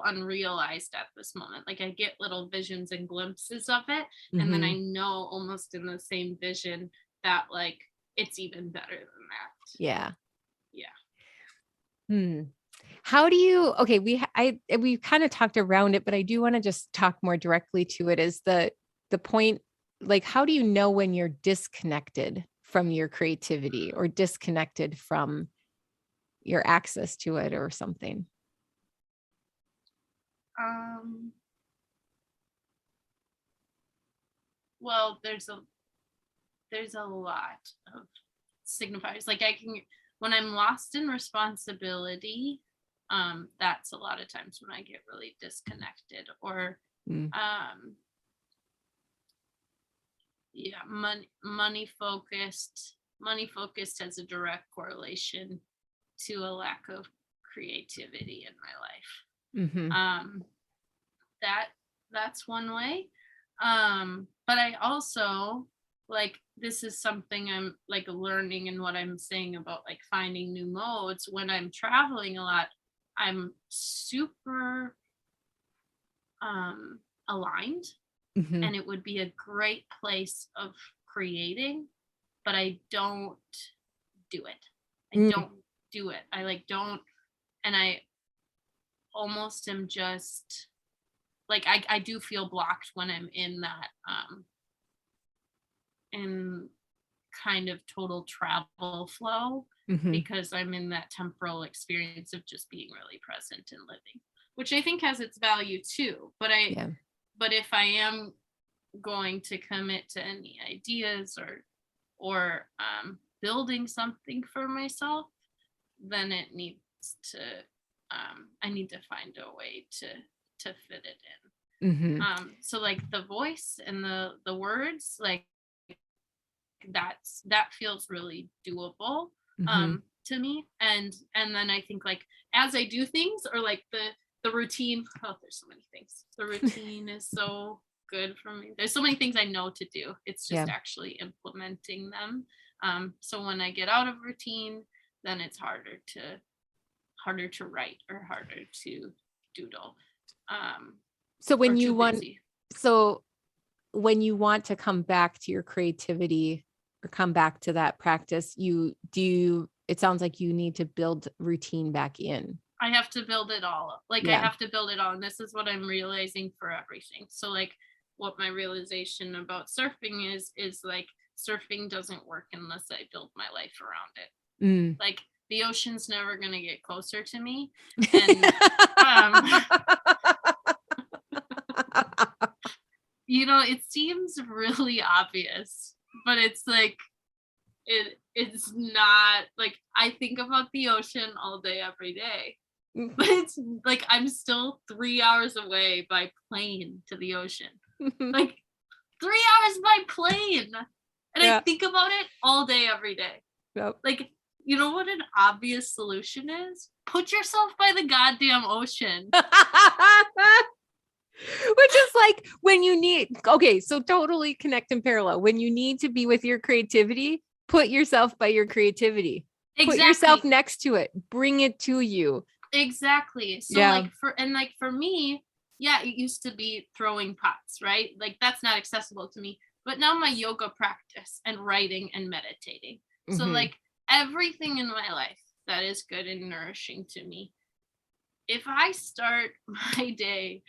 unrealized at this moment. Like, I get little visions and glimpses of it, and then I know almost in the same vision that like it's even better than that. Yeah. How do you, okay, we kind of talked around it, but I do want to just talk more directly to it. Is the point, like, how do you know when you're disconnected from your creativity or disconnected from your access to it or something? Well, there's a lot of signifiers. Like, when I'm lost in responsibility, that's a lot of times when I get really disconnected. Or money focused has a direct correlation to a lack of creativity in my life. That's one way. But I also, like, this is something I'm like learning, and what I'm saying about like finding new modes. When I'm traveling a lot, I'm super aligned, and it would be a great place of creating, but I don't do it. I don't do it. I like don't, and I almost am just like, I do feel blocked when I'm in that in kind of total travel flow, because I'm in that temporal experience of just being really present and living, which I think has its value too. But if I am going to commit to any ideas or building something for myself, then it needs to I need to find a way to fit it in. So like the voice and the words, like that feels really doable to me. And then I think, like, as I do things, or like the routine, there's so many things. The routine is so good for me. There's so many things I know to do. It's just actually implementing them. So when I get out of routine, then it's harder to write or harder to doodle. So when you want to come back to your creativity or come back to that practice, it sounds like you need to build routine back in. I have to build it all. Like I Yeah. have to build it all. And this is what I'm realizing for everything. So like what my realization about surfing is like surfing doesn't work unless I build my life around it. Mm. Like the ocean's never gonna get closer to me. And you know, it seems really obvious, but it's like it's not. Like I think about the ocean all day every day. But it's like I'm still 3 hours away by plane to the ocean. Like 3 hours by plane. And I Yeah. think about it all day, every day. Yep. Like, you know what an obvious solution is? Put yourself by the goddamn ocean. Which is like when you need, okay, so totally connect and parallel. When you need to be with your creativity, put yourself by your creativity. Exactly. Put yourself next to it. Bring it to you. Exactly. So Yeah. like for me, yeah, it used to be throwing pots, right? Like that's not accessible to me. But now my yoga practice and writing and meditating. So Mhm. like everything in my life that is good and nourishing to me. If I start my day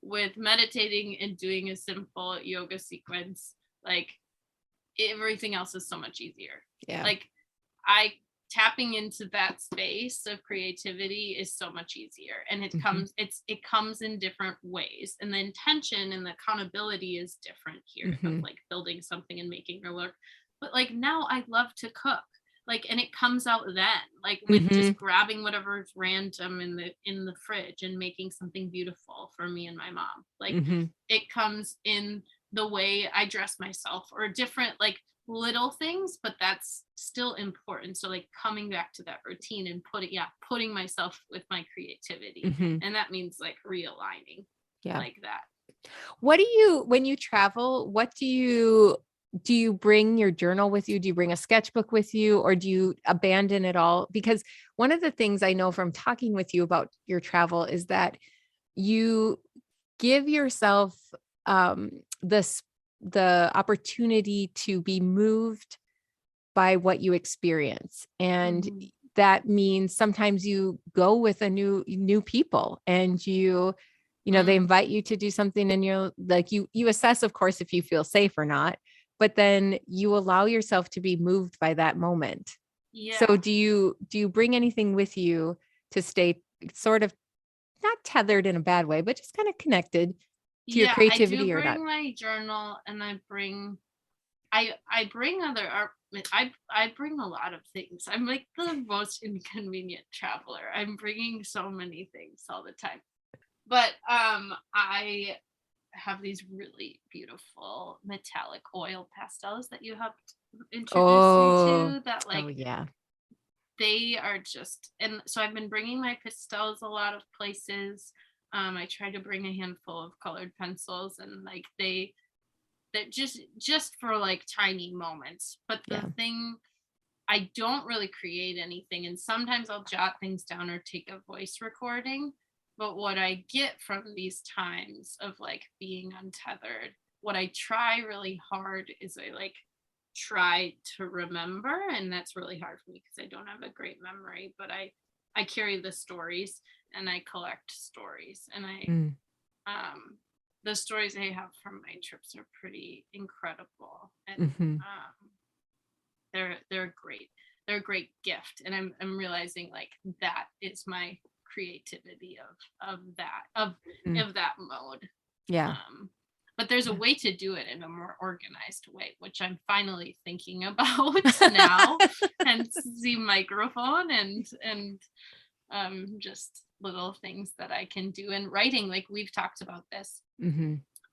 with meditating and doing a simple yoga sequence, like everything else is so much easier. Yeah. Like I tapping into that space of creativity is so much easier, and it comes in different ways, and the intention and the accountability is different here of like building something and making it work. But like now I love to cook, like, and it comes out then, like with just grabbing whatever's random in the fridge and making something beautiful for me and my mom. Like it comes in the way I dress myself or different like little things, but that's still important. So like coming back to that routine and putting myself with my creativity. And that means like realigning like that. What do you, when you travel, what do you bring your journal with you? Do you bring a sketchbook with you, or do you abandon it all? Because one of the things I know from talking with you about your travel is that you give yourself the opportunity to be moved by what you experience. And that means sometimes you go with a new people, and you know, they invite you to do something, and you're like, you assess, of course, if you feel safe or not, but then you allow yourself to be moved by that moment. Yeah. So do you bring anything with you to stay sort of not tethered in a bad way, but just kind of connected to your creativity? I do or not? bring my journal, and I bring other art. I bring a lot of things. I'm like the most inconvenient traveler. I'm bringing so many things all the time. But I have these really beautiful metallic oil pastels that you helped introduce me to, that like they are just, and so I've been bringing my pastels a lot of places. I try to bring a handful of colored pencils, and like that just for like tiny moments. But the thing, I don't really create anything, and sometimes I'll jot things down or take a voice recording. But what I get from these times of like being untethered, what I try really hard is I like try to remember, and that's really hard for me because I don't have a great memory, but I carry the stories, and I collect stories, and the stories I have from my trips are pretty incredible, and they're great. They're a great gift, and I'm realizing like that is my creativity of that mode. But there's a way to do it in a more organized way, which I'm finally thinking about now. Hence the microphone and just little things that I can do. And writing, like we've talked about this.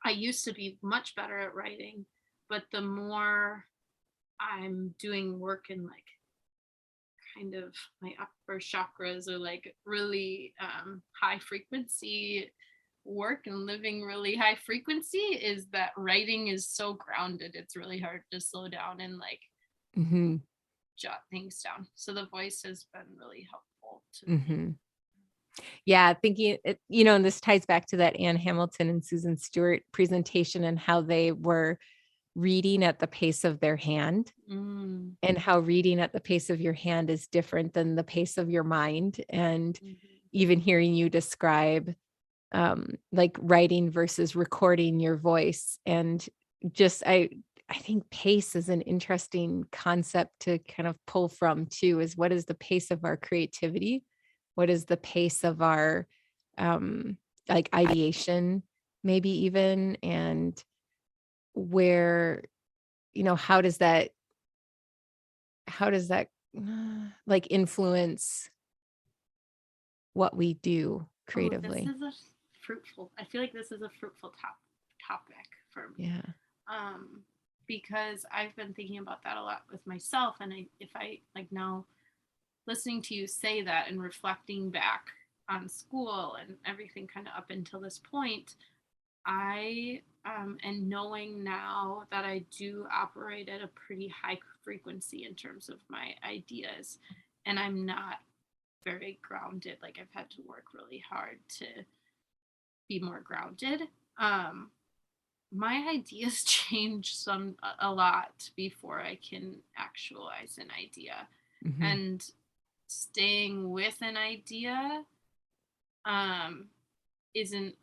I used to be much better at writing, but the more I'm doing work in like kind of my upper chakras, or like really high frequency work and living really high frequency, is that writing is so grounded, it's really hard to slow down and like jot things down. So the voice has been really helpful to me. Yeah, thinking, you know, and this ties back to that Anne Hamilton and Susan Stewart presentation, and how they were reading at the pace of their hand, and how reading at the pace of your hand is different than the pace of your mind. And even hearing you describe like writing versus recording your voice. And just, I think pace is an interesting concept to kind of pull from too, is what is the pace of our creativity? What is the pace of our like ideation, maybe even? And where, how does that like influence what we do Oh, this creatively? is a I feel like this is a fruitful topic for me. Yeah. Because I've been thinking about that a lot with myself. And if I like now listening to you say that and reflecting back on school and everything kind of up until this point, I and knowing now that I do operate at a pretty high frequency in terms of my ideas, and I'm not very grounded. Like I've had to work really hard to be more grounded. Um, my ideas change a lot before I can actualize an idea, Hmm. and staying with an idea um, isn't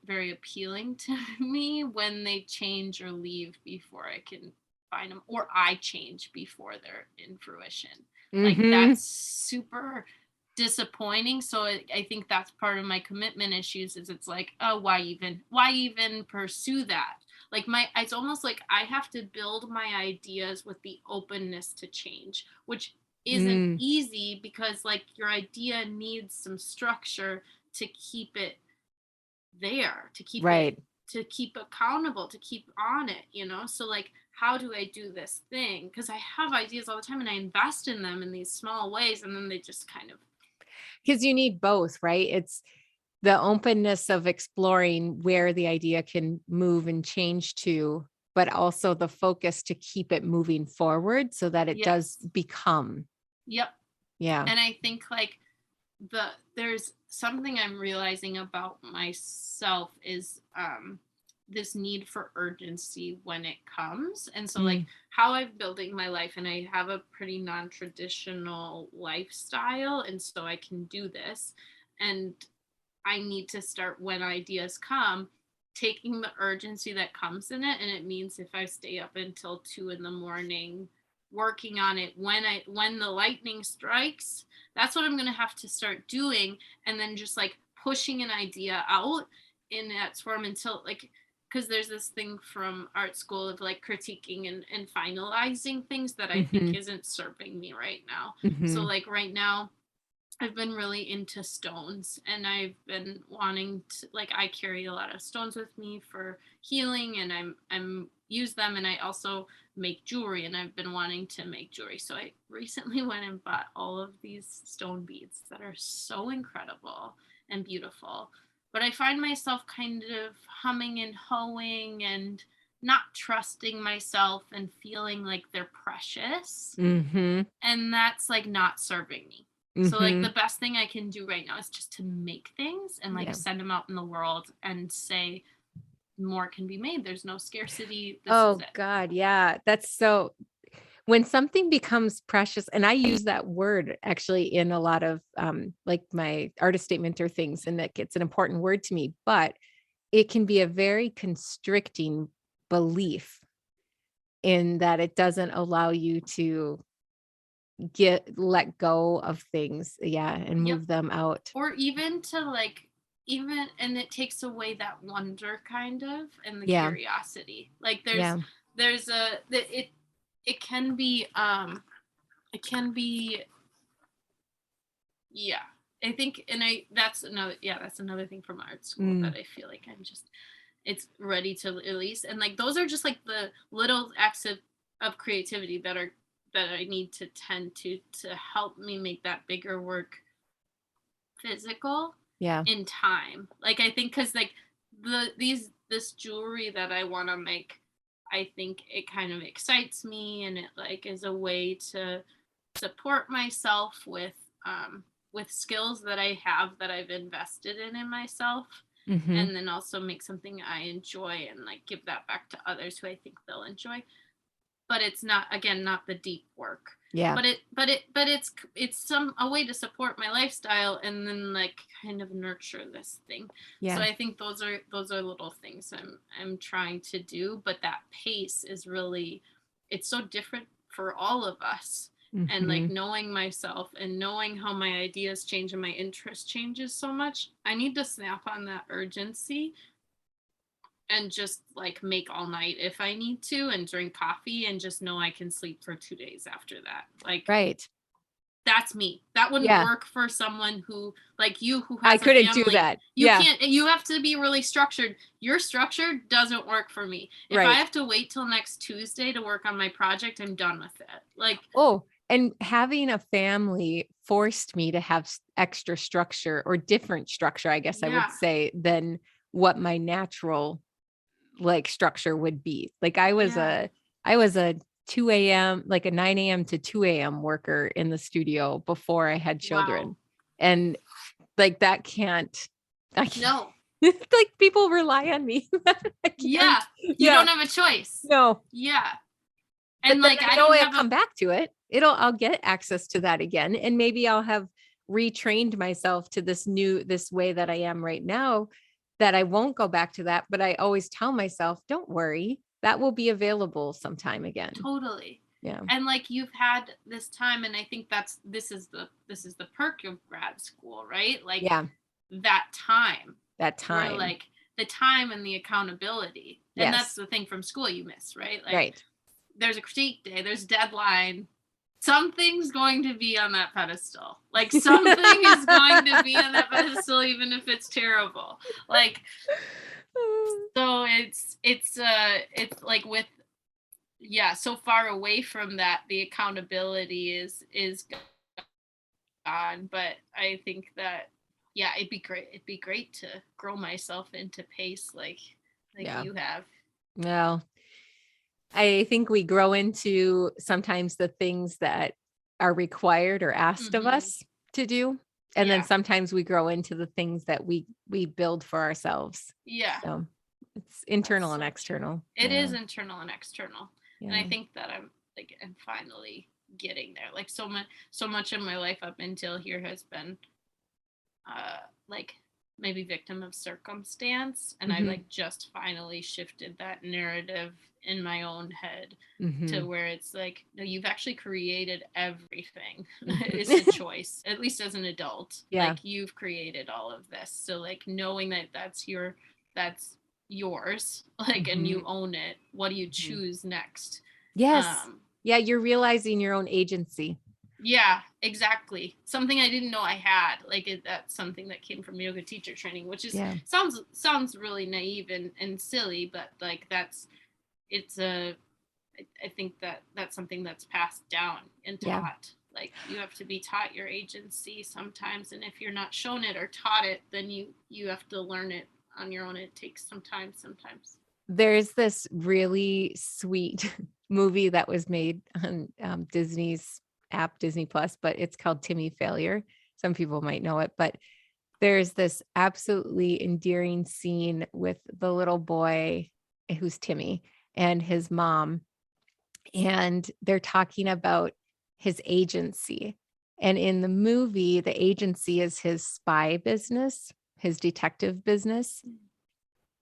very appealing to me when they change or leave before I can find them, or I change before they're in fruition. Like Hmm. that's super disappointing. So I think that's part of my commitment issues. Is it's like, oh, why even pursue that? Like it's almost like I have to build my ideas with the openness to change, which isn't Mm, easy because like your idea needs some structure to keep it there, right. to keep accountable, to keep on it, so like how do I do this thing, because I have ideas all the time and I invest in them in these small ways and then they just kind of. Because you need both, right? It's the openness of exploring where the idea can move and change to, but also the focus to keep it moving forward so that it does Yes. become. Yep. Yeah. And I think like there's something I'm realizing about myself is this need for urgency when it comes. And so like Mm, how I'm building my life, and I have a pretty non-traditional lifestyle, and so I can do this, and I need to start when ideas come, taking the urgency that comes in it. And it means if I stay up until 2 in the morning working on it, when the lightning strikes, that's what I'm gonna have to start doing. And then just like pushing an idea out in that form until like, because there's this thing from art school of like critiquing and finalizing things that I think mhm, isn't serving me right now. So mhm. like right now I've been really into stones, and I've been wanting to, like, I carry a lot of stones with me for healing, and I'm use them, and I also make jewelry, and I've been wanting to make jewelry. So I recently went and bought all of these stone beads that are so incredible and beautiful. But I find myself kind of humming and hoeing and not trusting myself and feeling like they're precious, Mhm, and that's like not serving me. So like the mhm. best thing I can do right now is just to make things and like Yeah. send them out in the world and say more can be made. There's no scarcity. This is Oh it. God, yeah. That's so, when something becomes precious, and I use that word actually in a lot of like my artist statement or things, and that it's an important word to me, but it can be a very constricting belief in that it doesn't allow you to let go of things, yeah, and Yep. move them out. Or even to like even and it takes away that wonder kind of and the Yeah, curiosity. Like yeah. there's a it can be it can be yeah. I think and I that's another thing from art school that Mm, I feel like it's ready to release. And like those are just like the little acts of creativity that I need to tend to help me make that bigger work physical yeah. in time. Like I think because like this jewelry that I want to make, I think it kind of excites me, and it like is a way to support myself with skills that I have that I've invested in myself, Mhm. and then also make something I enjoy and like give that back to others who I think they'll enjoy. but it's not, again, not the deep work. Yeah. But it's a way to support my lifestyle and then like kind of nurture this thing. Yeah. So I think those are little things I'm trying to do, but that pace is really, it's so different for all of us. And like knowing myself and knowing how my ideas change and my interest changes so much, I need to snap on that urgency and just like make all night if I need to and drink coffee and just know I can sleep for 2 days after that. Like, right. that's me. That wouldn't work for someone who like you who has I couldn't a family. do that. You can't, you have to be really structured. Your structure doesn't work for me. If I have to wait till next Tuesday to work on my project, I'm done with it. Like, and having a family forced me to have extra structure or different structure, I guess I would say, than what my natural like structure would be. Like I was a 2 a.m., like a 9 a.m. to 2 a.m. worker in the studio before I had children. Wow. And like that I can't. No. Like people rely on me. You don't have a choice. No. Yeah. And but like I know I'll come back to it. I'll get access to that again. And maybe I'll have retrained myself to this way that I am right now, that I won't go back to that. But I always tell myself, don't worry, that will be available sometime again. Totally. Yeah. And like you've had this time, and I think this is the perk of grad school, right? Like that time. Where, like the time and the accountability. And that's the thing from school you miss, right? Like there's a critique day, there's a deadline. Something's going to be on that pedestal. Like something is going to be on that pedestal, even if it's terrible. Like, so it's like with, so far away from that, the accountability is gone. But I think that, it'd be great to grow myself into pace like you have. Well, I think we grow into sometimes the things that are required or asked of us to do. And then sometimes we grow into the things that we build for ourselves. Yeah. So it's internal and external. It is internal and external. Yeah. And I think that I'm finally getting there. Like so much of my life up until here has been like maybe victim of circumstance, and I like just finally shifted that narrative in my own head to where it's like, no, you've actually created everything. It's a choice, at least as an adult. Like you've created all of this, so like knowing that that's yours, like, and you own it. What do you choose next? You're realizing your own agency. Yeah, exactly. Something I didn't know I had. Like that's something that came from yoga teacher training, which is sounds really naive and silly, but like I think that's something that's passed down and taught. Like you have to be taught your agency sometimes, and if you're not shown it or taught it, then you have to learn it on your own. It takes some time sometimes. There's this really sweet movie that was made on Disney's app, Disney Plus, but it's called Timmy Failure. Some people might know it, but there's this absolutely endearing scene with the little boy who's Timmy and his mom, and they're talking about his agency. And in the movie, the agency is his spy business, his detective business.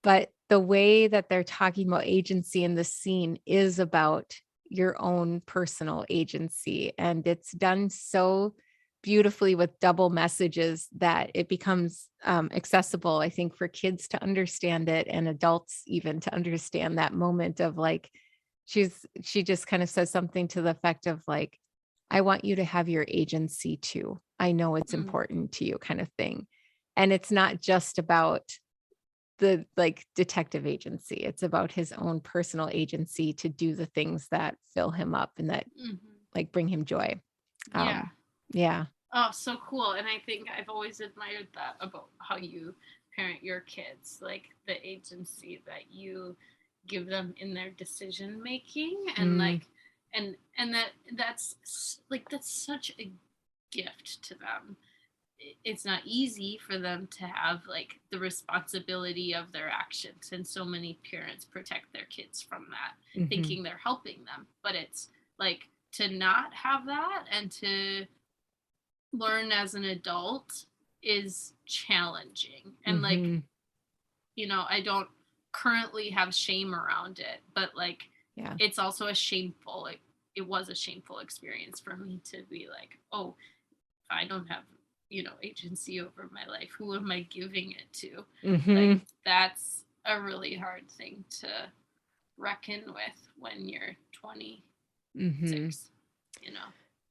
But the way that they're talking about agency in the scene is about your own personal agency. And it's done so beautifully with double messages that it becomes accessible, I think, for kids to understand it and adults even to understand that moment of like, she just kind of says something to the effect of like, I want you to have your agency too. I know it's important to you, kind of thing. And it's not just about the like detective agency. It's about his own personal agency to do the things that fill him up and that like bring him joy. Yeah. Oh, so cool. And I think I've always admired that about how you parent your kids, like the agency that you give them in their decision making, and like and that's such a gift to them. it's not easy for them to have like the responsibility of their actions, and so many parents protect their kids from that, thinking they're helping them, but it's like to not have that and to learn as an adult is challenging. And like, I don't currently have shame around it, but like, it's also a shameful, like, it was a shameful experience for me to be like, oh, I don't have, agency over my life. Who am I giving it to? Like, that's a really hard thing to reckon with when you're 26,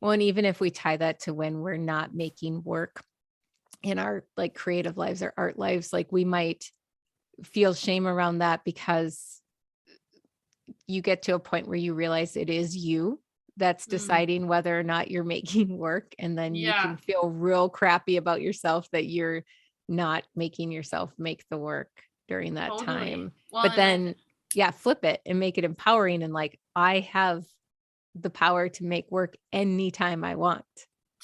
Well, and even if we tie that to when we're not making work in our like creative lives or art lives, like we might feel shame around that because you get to a point where you realize it is you that's deciding whether or not you're making work. And then you can feel real crappy about yourself that you're not making yourself make the work during that time. Well, but then, flip it and make it empowering. And like, I have the power to make work anytime I want.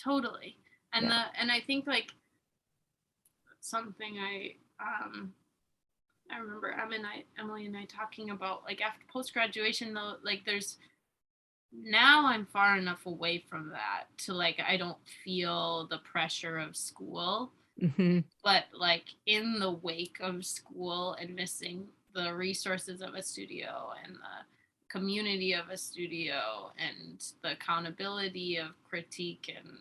Totally. And and I think like something I remember Emily and I talking about, like, after post-graduation though, like now I'm far enough away from that to like, I don't feel the pressure of school, but like in the wake of school and missing the resources of a studio and the community of a studio and the accountability of critique and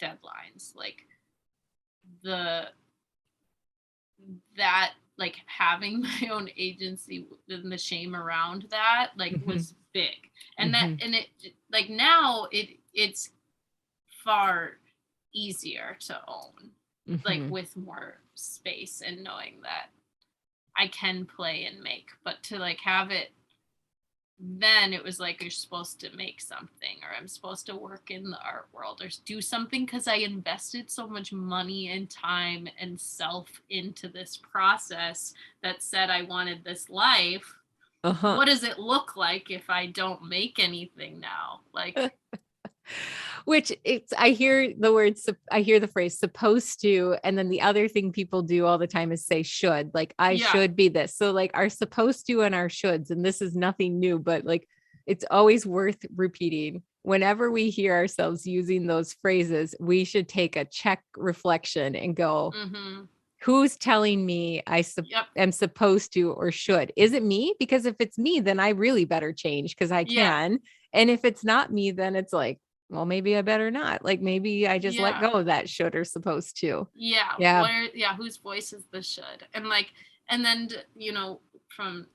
deadlines, like that like having my own agency and the shame around that like was big. And that, and it like now it's far easier to own, like with more space and knowing that I can play and make. But to like have it, then it was like, you're supposed to make something, or I'm supposed to work in the art world or do something because I invested so much money and time and self into this process that said I wanted this life. What does it look like if I don't make anything now? Like, which I hear the phrase supposed to. And then the other thing people do all the time is say should, like, I should be this. So like our supposed to and our shoulds, and this is nothing new, but like, it's always worth repeating. Whenever we hear ourselves using those phrases, we should take a check reflection and go, who's telling me I am supposed to or should? Is it me? Because if it's me, then I really better change because I can. And if it's not me, then it's like, well, maybe I better not. Like, maybe I just let go of that should or supposed to. Whose voice is the should? And like, and then, from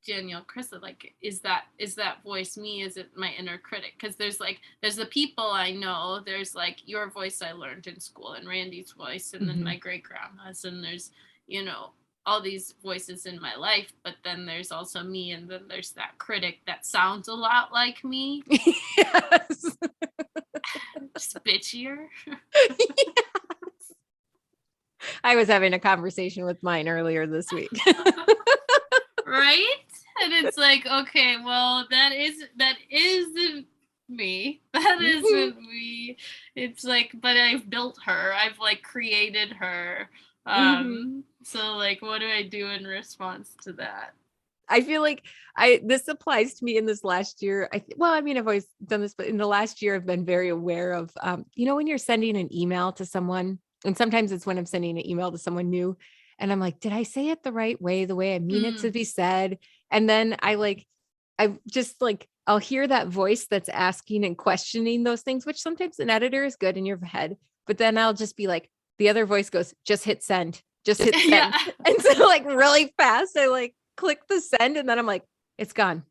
Danielle Christa, like, is that voice me? Is it my inner critic? Because there's the people I know, there's like your voice I learned in school, and Randy's voice, and then my great grandma's, and there's all these voices in my life, but then there's also me, and then there's that critic that sounds a lot like me. Yes. Just bitchier. Yes. I was having a conversation with mine earlier this week. Right? And it's like, okay, well, that isn't me. That isn't me. It's like, but I've built her. I've like created her. So like, what do I do in response to that? I feel like this applies to me in this last year. I've always done this, but in the last year, I've been very aware of, when you're sending an email to someone, and sometimes it's when I'm sending an email to someone new, and I'm like, did I say it the right way I mean it to be said? And then I'll hear that voice that's asking and questioning those things, which sometimes an editor is good in your head, but then I'll just be like, the other voice goes, just hit send. Just hit send. And so like really fast, I like click the send, and then I'm like, it's gone.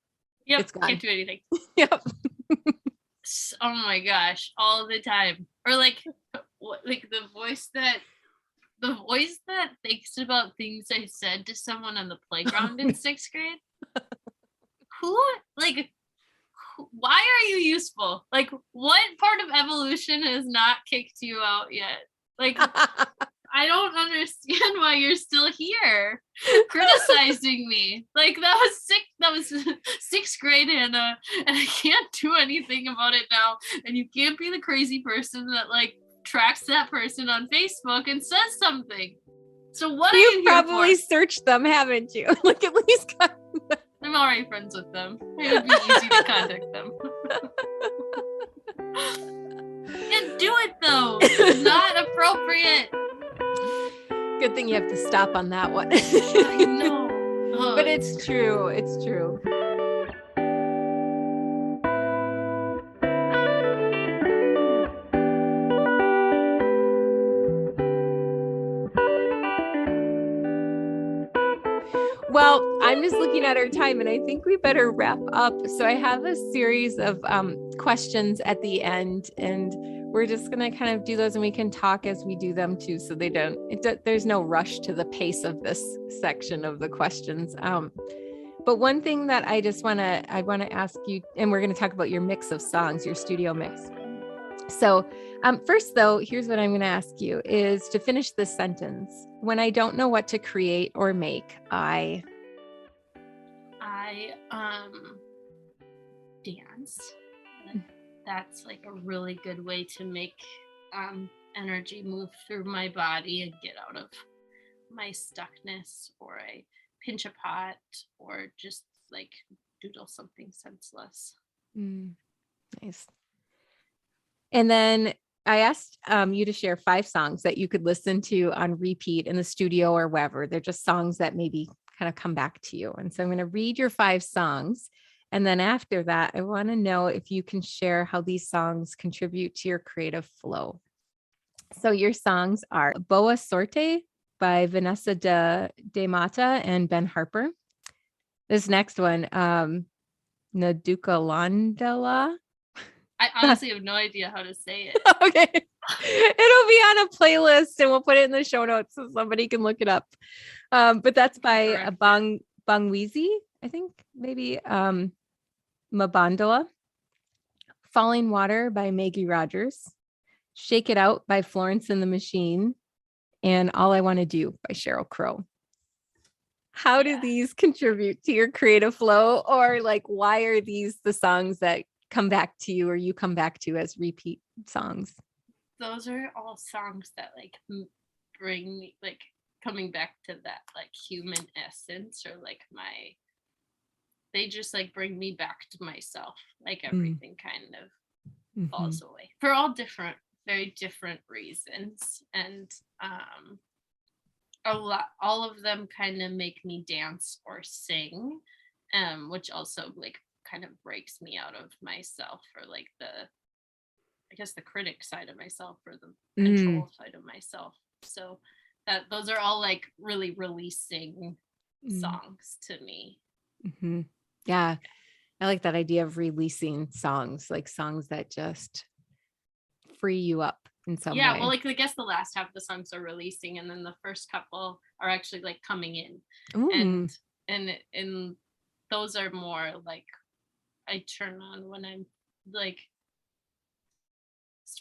Yep, it's gone. Can't do anything. Yep. Oh my gosh, all the time. Or like the voice that thinks about things I said to someone on the playground in 6th grade. Why are you useful? Like, what part of evolution has not kicked you out yet? Like, I don't understand why you're still here criticizing me. Like, that was 6th grade, Hannah, and I can't do anything about it now. And you can't be the crazy person that like tracks that person on Facebook and says something. So what are You've you here probably for? searched them, haven't you? Like at least I'm already friends with them. It would be easy to contact them. Can't do it though. It's not appropriate. Good thing you have to stop on that one. I know. But it's true. It's true. Well, I'm just looking at our time and I think we better wrap up. So I have a series of questions at the end, and we're just going to kind of do those, and we can talk as we do them too. So there's no rush to the pace of this section of the questions. But one thing that I want to ask you, and we're going to talk about your mix of songs, your studio mix. So first though, here's what I'm going to ask you is to finish this sentence. When I don't know what to create or make, I dance. That's like a really good way to make energy move through my body and get out of my stuckness, or I pinch a pot, or just like doodle something senseless. Nice. And then I asked you to share 5 songs that you could listen to on repeat in the studio or wherever. They're just songs that maybe kind of come back to you. And so I'm going to read your 5 songs. And then after that, I want to know if you can share how these songs contribute to your creative flow. So your songs are Boa Sorte by Vanessa de Mata and Ben Harper. This next one, Nadukalandala. I honestly have no idea how to say it. Okay. It'll be on a playlist and we'll put it in the show notes so somebody can look it up. But that's by Bangwizi, I think, maybe Mabandoa. Falling Water by Maggie Rogers. Shake It Out by Florence and the Machine. And All I Want to Do by Sheryl Crow. How do these contribute to your creative flow? Or like, why are these the songs that come back to you or you come back to as repeat songs? Those are all songs that like bring me like coming back to that like human essence, or like they just like bring me back to myself. Like everything kind of falls away for all different, very different reasons. And all of them kind of make me dance or sing, which also like kind of breaks me out of myself, or like the critic side of myself, or the control side of myself. So those are all like really releasing songs to me. Yeah, I like that idea of releasing songs, like songs that just free you up in some way. Well, like I guess the last half of the songs are releasing, and then the first couple are actually like coming in. And those are more like I turn on when I'm like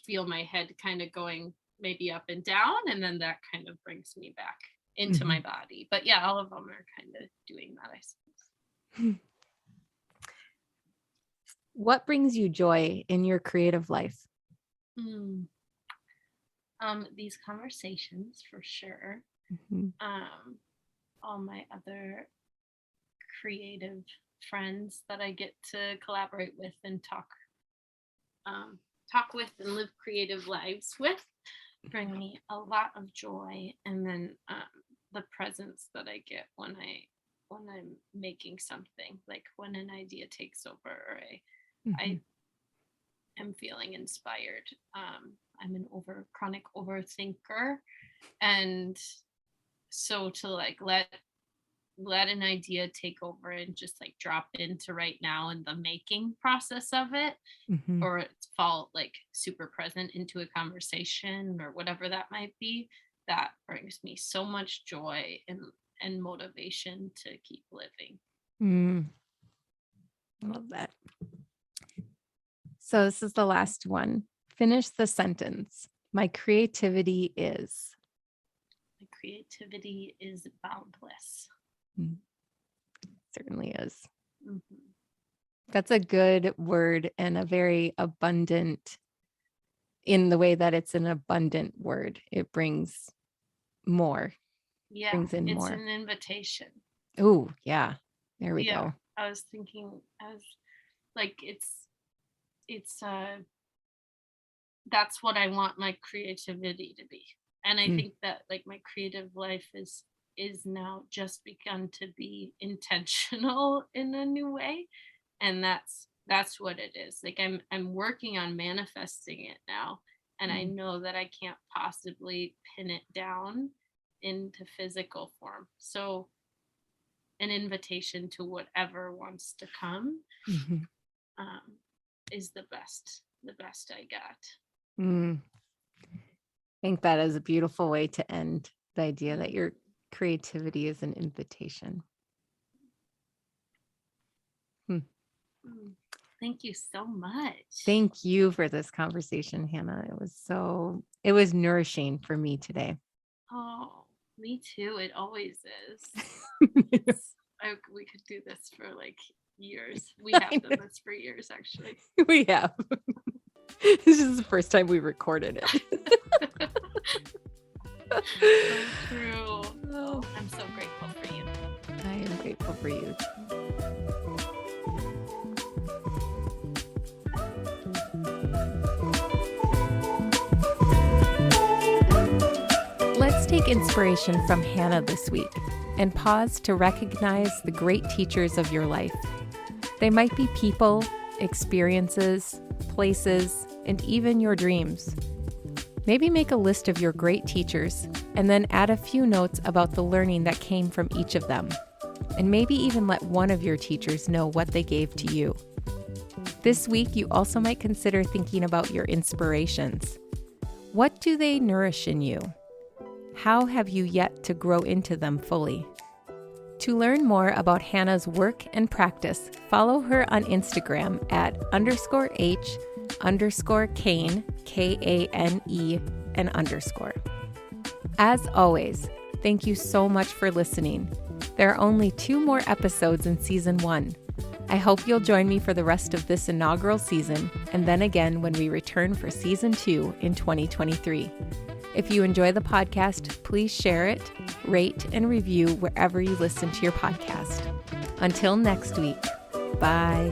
feel my head kind of going maybe up and down, and then that kind of brings me back into my body. But yeah, all of them are kind of doing that, I suppose. What brings you joy in your creative life? These conversations for sure. All my other creative friends that I get to collaborate with and talk with and live creative lives with bring me a lot of joy. And then the presence that I get when I'm making something, like when an idea takes over, or I am feeling inspired. I'm an chronic overthinker, and so to like let an idea take over and just like drop into right now in the making process of it, or it's fall like super present into a conversation or whatever that might be, that brings me so much joy and motivation to keep living. I love that. So this is the last one. Finish the sentence. My creativity is. My creativity is boundless. Certainly is. That's a good word and a very abundant in the way that it's an abundant word. It brings more, Yeah, brings in it's more. an invitation. Oh, yeah. There we Yeah, go. I was thinking as like it's that's what I want my creativity to be. And I think that like my creative life is now just begun to be intentional in a new way. And that's what it is. Like I'm working on manifesting it now. And I know that I can't possibly pin it down into physical form. So an invitation to whatever wants to come is the best I got. I think that is a beautiful way to end the idea that your creativity is an invitation. Thank you so much. Thank you for this conversation, Hannah. It was nourishing for me today. Oh, me too. It always is. We could do this for like years. We have done this for years, actually. We have. This is the first time we recorded it. So true. Oh, I'm so grateful for you. I am grateful for you. Let's take inspiration from Hannah this week and pause to recognize the great teachers of your life. They might be people, experiences, places, and even your dreams. Maybe make a list of your great teachers and then add a few notes about the learning that came from each of them. And maybe even let one of your teachers know what they gave to you. This week, you also might consider thinking about your inspirations. What do they nourish in you? How have you yet to grow into them fully? To learn more about Hannah's work and practice, follow her on Instagram at _H_Kane, Kane and _. As always, thank you so much for listening. There are only 2 more episodes in season 1. I hope you'll join me for the rest of this inaugural season, and then again when we return for season 2 in 2023. If you enjoy the podcast, please share it, rate, and review wherever you listen to your podcast. Until next week, bye.